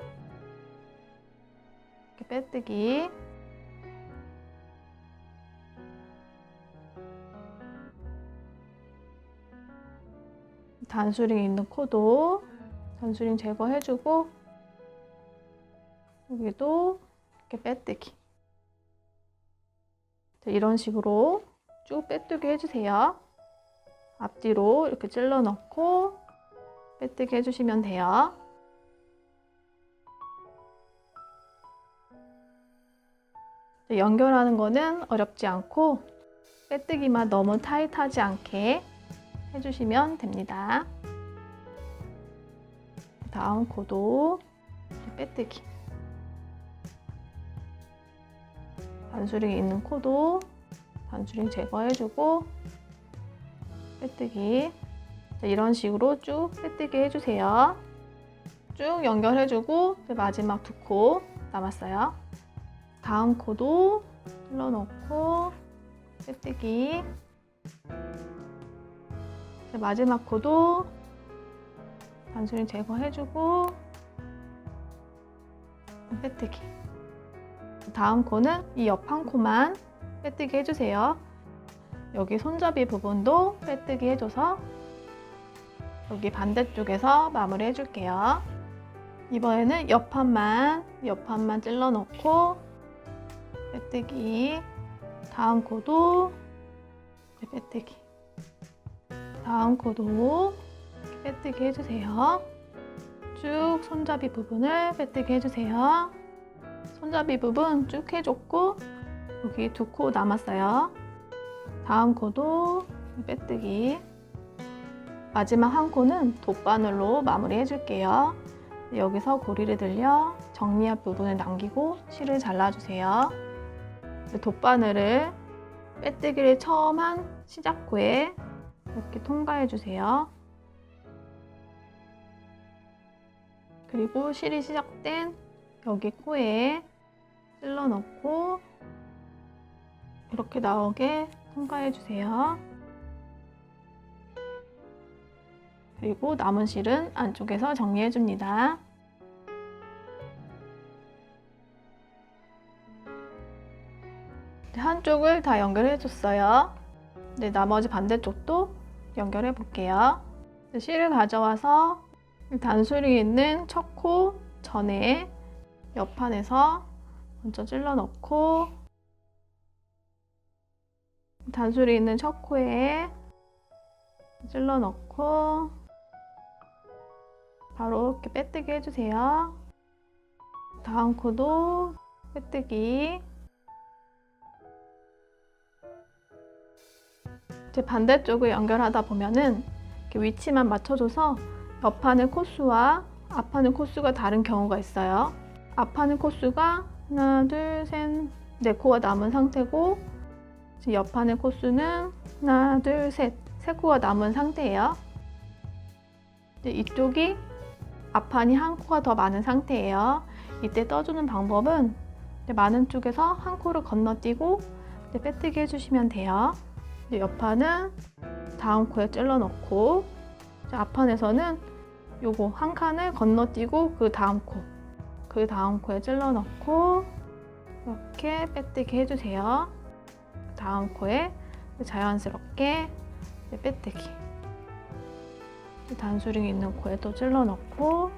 이렇게 빼뜨기. 단수링 있는 코도 단수링 제거해주고, 여기도 이렇게 빼뜨기. 이런 식으로 쭉 빼뜨기 해주세요. 앞뒤로 이렇게 찔러 넣고 빼뜨기 해주시면 돼요. 연결하는 거는 어렵지 않고 빼뜨기만 너무 타이트하지 않게 해주시면 됩니다. 다음 코도 빼뜨기. 단수링이 있는 코도 단수링 제거해주고 빼뜨기. 이런 식으로 쭉 빼뜨기 해주세요. 쭉 연결해주고 마지막 두 코 남았어요. 다음 코도 찔러 넣고 빼뜨기. 마지막 코도 단수링 제거해주고 빼뜨기. 다음 코는 이 옆 한 코만 빼뜨기 해주세요. 여기 손잡이 부분도 빼뜨기 해줘서 여기 반대쪽에서 마무리 해줄게요. 이번에는 옆판만 찔러 넣고 빼뜨기. 다음 코도 빼뜨기. 다음 코도 빼뜨기 해주세요. 쭉 손잡이 부분을 빼뜨기 해주세요. 손잡이 부분 쭉 해줬고 여기 두 코 남았어요. 다음 코도 빼뜨기. 마지막 한 코는 돗바늘로 마무리 해줄게요. 여기서 고리를 들려 정리할 부분을 남기고 실을 잘라주세요. 돗바늘을 빼뜨기를 처음 한 시작코에 이렇게 통과해주세요. 그리고 실이 시작된 여기 코에 찔러 넣고 이렇게 나오게 통과해주세요. 그리고 남은 실은 안쪽에서 정리해줍니다. 한쪽을 다 연결해줬어요. 나머지 반대쪽도 연결해 볼게요. 실을 가져와서 단수링이 있는 첫 코 전에 옆판에서 먼저 찔러 넣고 단수링이 있는 첫 코에 찔러 넣고 바로 이렇게 빼뜨기 해주세요. 다음 코도 빼뜨기. 이제 반대쪽을 연결하다 보면은 이렇게 위치만 맞춰줘서 옆판의 코수와 앞판의 코수가 다른 경우가 있어요. 앞판의 코수가 하나, 둘, 셋, 네 코가 남은 상태고 옆판의 코수는 하나, 둘, 셋, 세 코가 남은 상태예요. 이쪽이 앞판이 한 코가 더 많은 상태예요. 이때 떠주는 방법은 많은 쪽에서 한 코를 건너뛰고 빼뜨기 해주시면 돼요. 옆판은 다음 코에 찔러 넣고 앞판에서는 요거 한 칸을 건너뛰고 그 다음 코에 찔러 넣고 이렇게 빼뜨기 해주세요. 다음 코에 자연스럽게 빼뜨기. 단수링이 있는 코에 또 찔러 넣고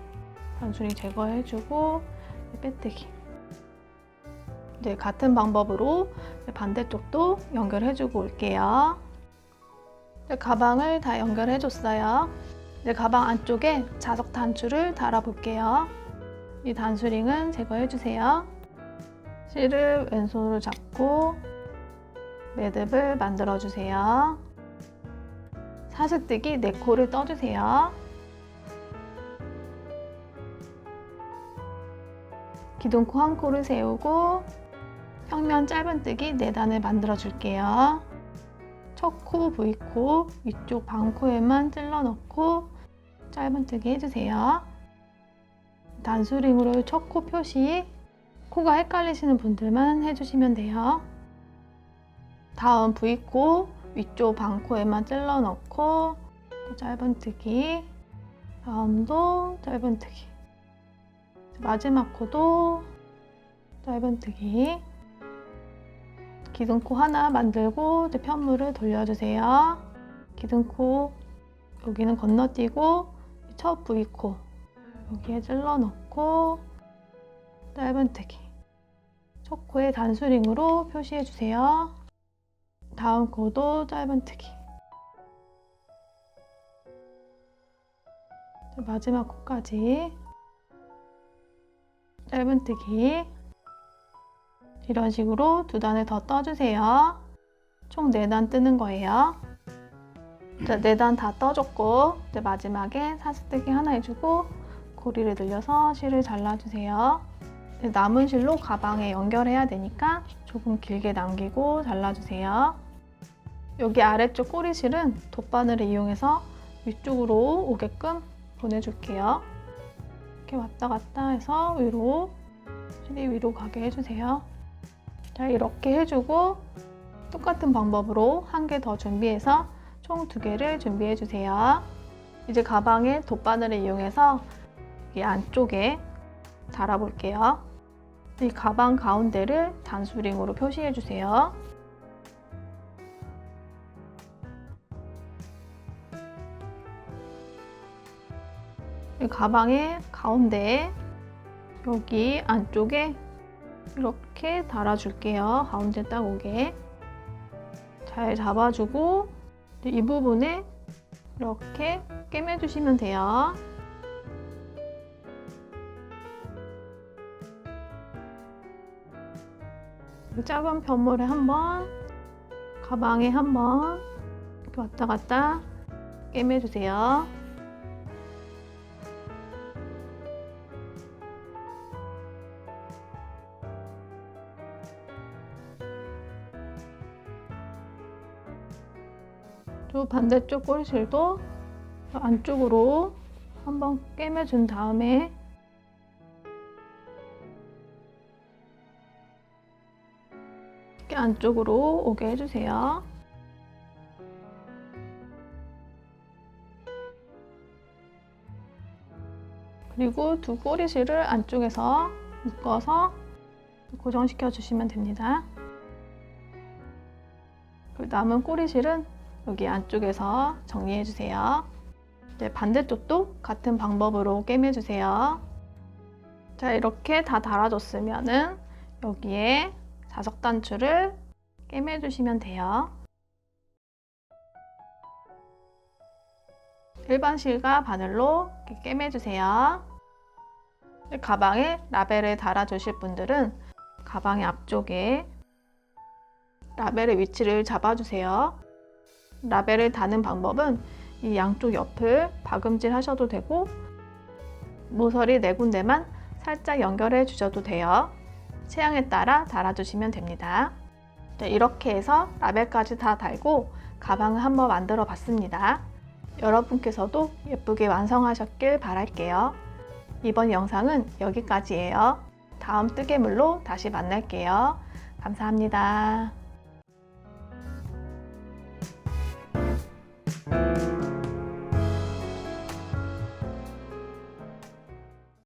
단수링 제거해주고 빼뜨기. 같은 방법으로 반대쪽도 연결해주고 올게요. 가방을 다 연결해줬어요. 가방 안쪽에 자석 단추를 달아볼게요. 이 단수링은 제거해주세요. 실을 왼손으로 잡고 매듭을 만들어주세요. 사슬뜨기 4코를 떠주세요. 기둥코 1코를 세우고 평면 짧은뜨기 4단을 만들어줄게요. 첫 코, V코, 위쪽 반코에만 찔러 넣고 짧은뜨기 해주세요. 단수링으로 첫 코 표시, 코가 헷갈리시는 분들만 해주시면 돼요. 다음 V코, 위쪽 반코에만 찔러 넣고 짧은뜨기, 다음도 짧은뜨기. 마지막 코도 짧은뜨기. 기둥코 하나 만들고 이제 편물을 돌려주세요. 기둥코 여기는 건너뛰고 첫 V코 여기에 찔러 넣고 짧은뜨기. 첫 코에 단수링으로 표시해 주세요. 다음 코도 짧은뜨기. 마지막 코까지 짧은뜨기. 이런 식으로 두 단을 더 떠주세요. 총 4단 뜨는 거예요. 자, 4단 다 떠줬고 이제 마지막에 사슬뜨기 하나 해주고 고리를 늘려서 실을 잘라주세요. 남은 실로 가방에 연결해야 되니까 조금 길게 남기고 잘라주세요. 여기 아래쪽 꼬리실은 돗바늘을 이용해서 위쪽으로 오게끔 보내줄게요. 이렇게 왔다 갔다 해서 위로, 실이 위로 가게 해주세요. 자, 이렇게 해주고 똑같은 방법으로 한 개 더 준비해서 총 2개를 준비해 주세요. 이제 가방에 돗바늘을 이용해서 이 안쪽에 달아볼게요. 이 가방 가운데를 단수링으로 표시해 주세요. 이 가방의 가운데에 여기 안쪽에 이렇게 달아줄게요. 가운데 딱 오게 잘 잡아주고 이 부분에 이렇게 꿰매주시면 돼요. 작은 편물에 한번, 가방에 한번 이렇게 왔다 갔다 꿰매주세요. 또 반대쪽 꼬리실도 안쪽으로 한번 꿰매준 다음에 이렇게 안쪽으로 오게 해주세요. 그리고 두 꼬리실을 안쪽에서 묶어서 고정시켜 주시면 됩니다. 그리고 남은 꼬리실은 여기 안쪽에서 정리해 주세요. 이제 반대쪽도 같은 방법으로 꿰매 주세요. 자, 이렇게 다 달아줬으면은 여기에 자석 단추를 꿰매 주시면 돼요. 일반 실과 바늘로 이렇게 꿰매 주세요. 가방에 라벨을 달아 주실 분들은 가방의 앞쪽에 라벨의 위치를 잡아 주세요. 라벨을 다는 방법은 이 양쪽 옆을 박음질 하셔도 되고 모서리 4군데만 살짝 연결해 주셔도 돼요. 취향에 따라 달아주시면 됩니다. 네, 이렇게 해서 라벨까지 다 달고 가방을 한번 만들어 봤습니다. 여러분께서도 예쁘게 완성하셨길 바랄게요. 이번 영상은 여기까지예요. 다음 뜨개물로 다시 만날게요. 감사합니다.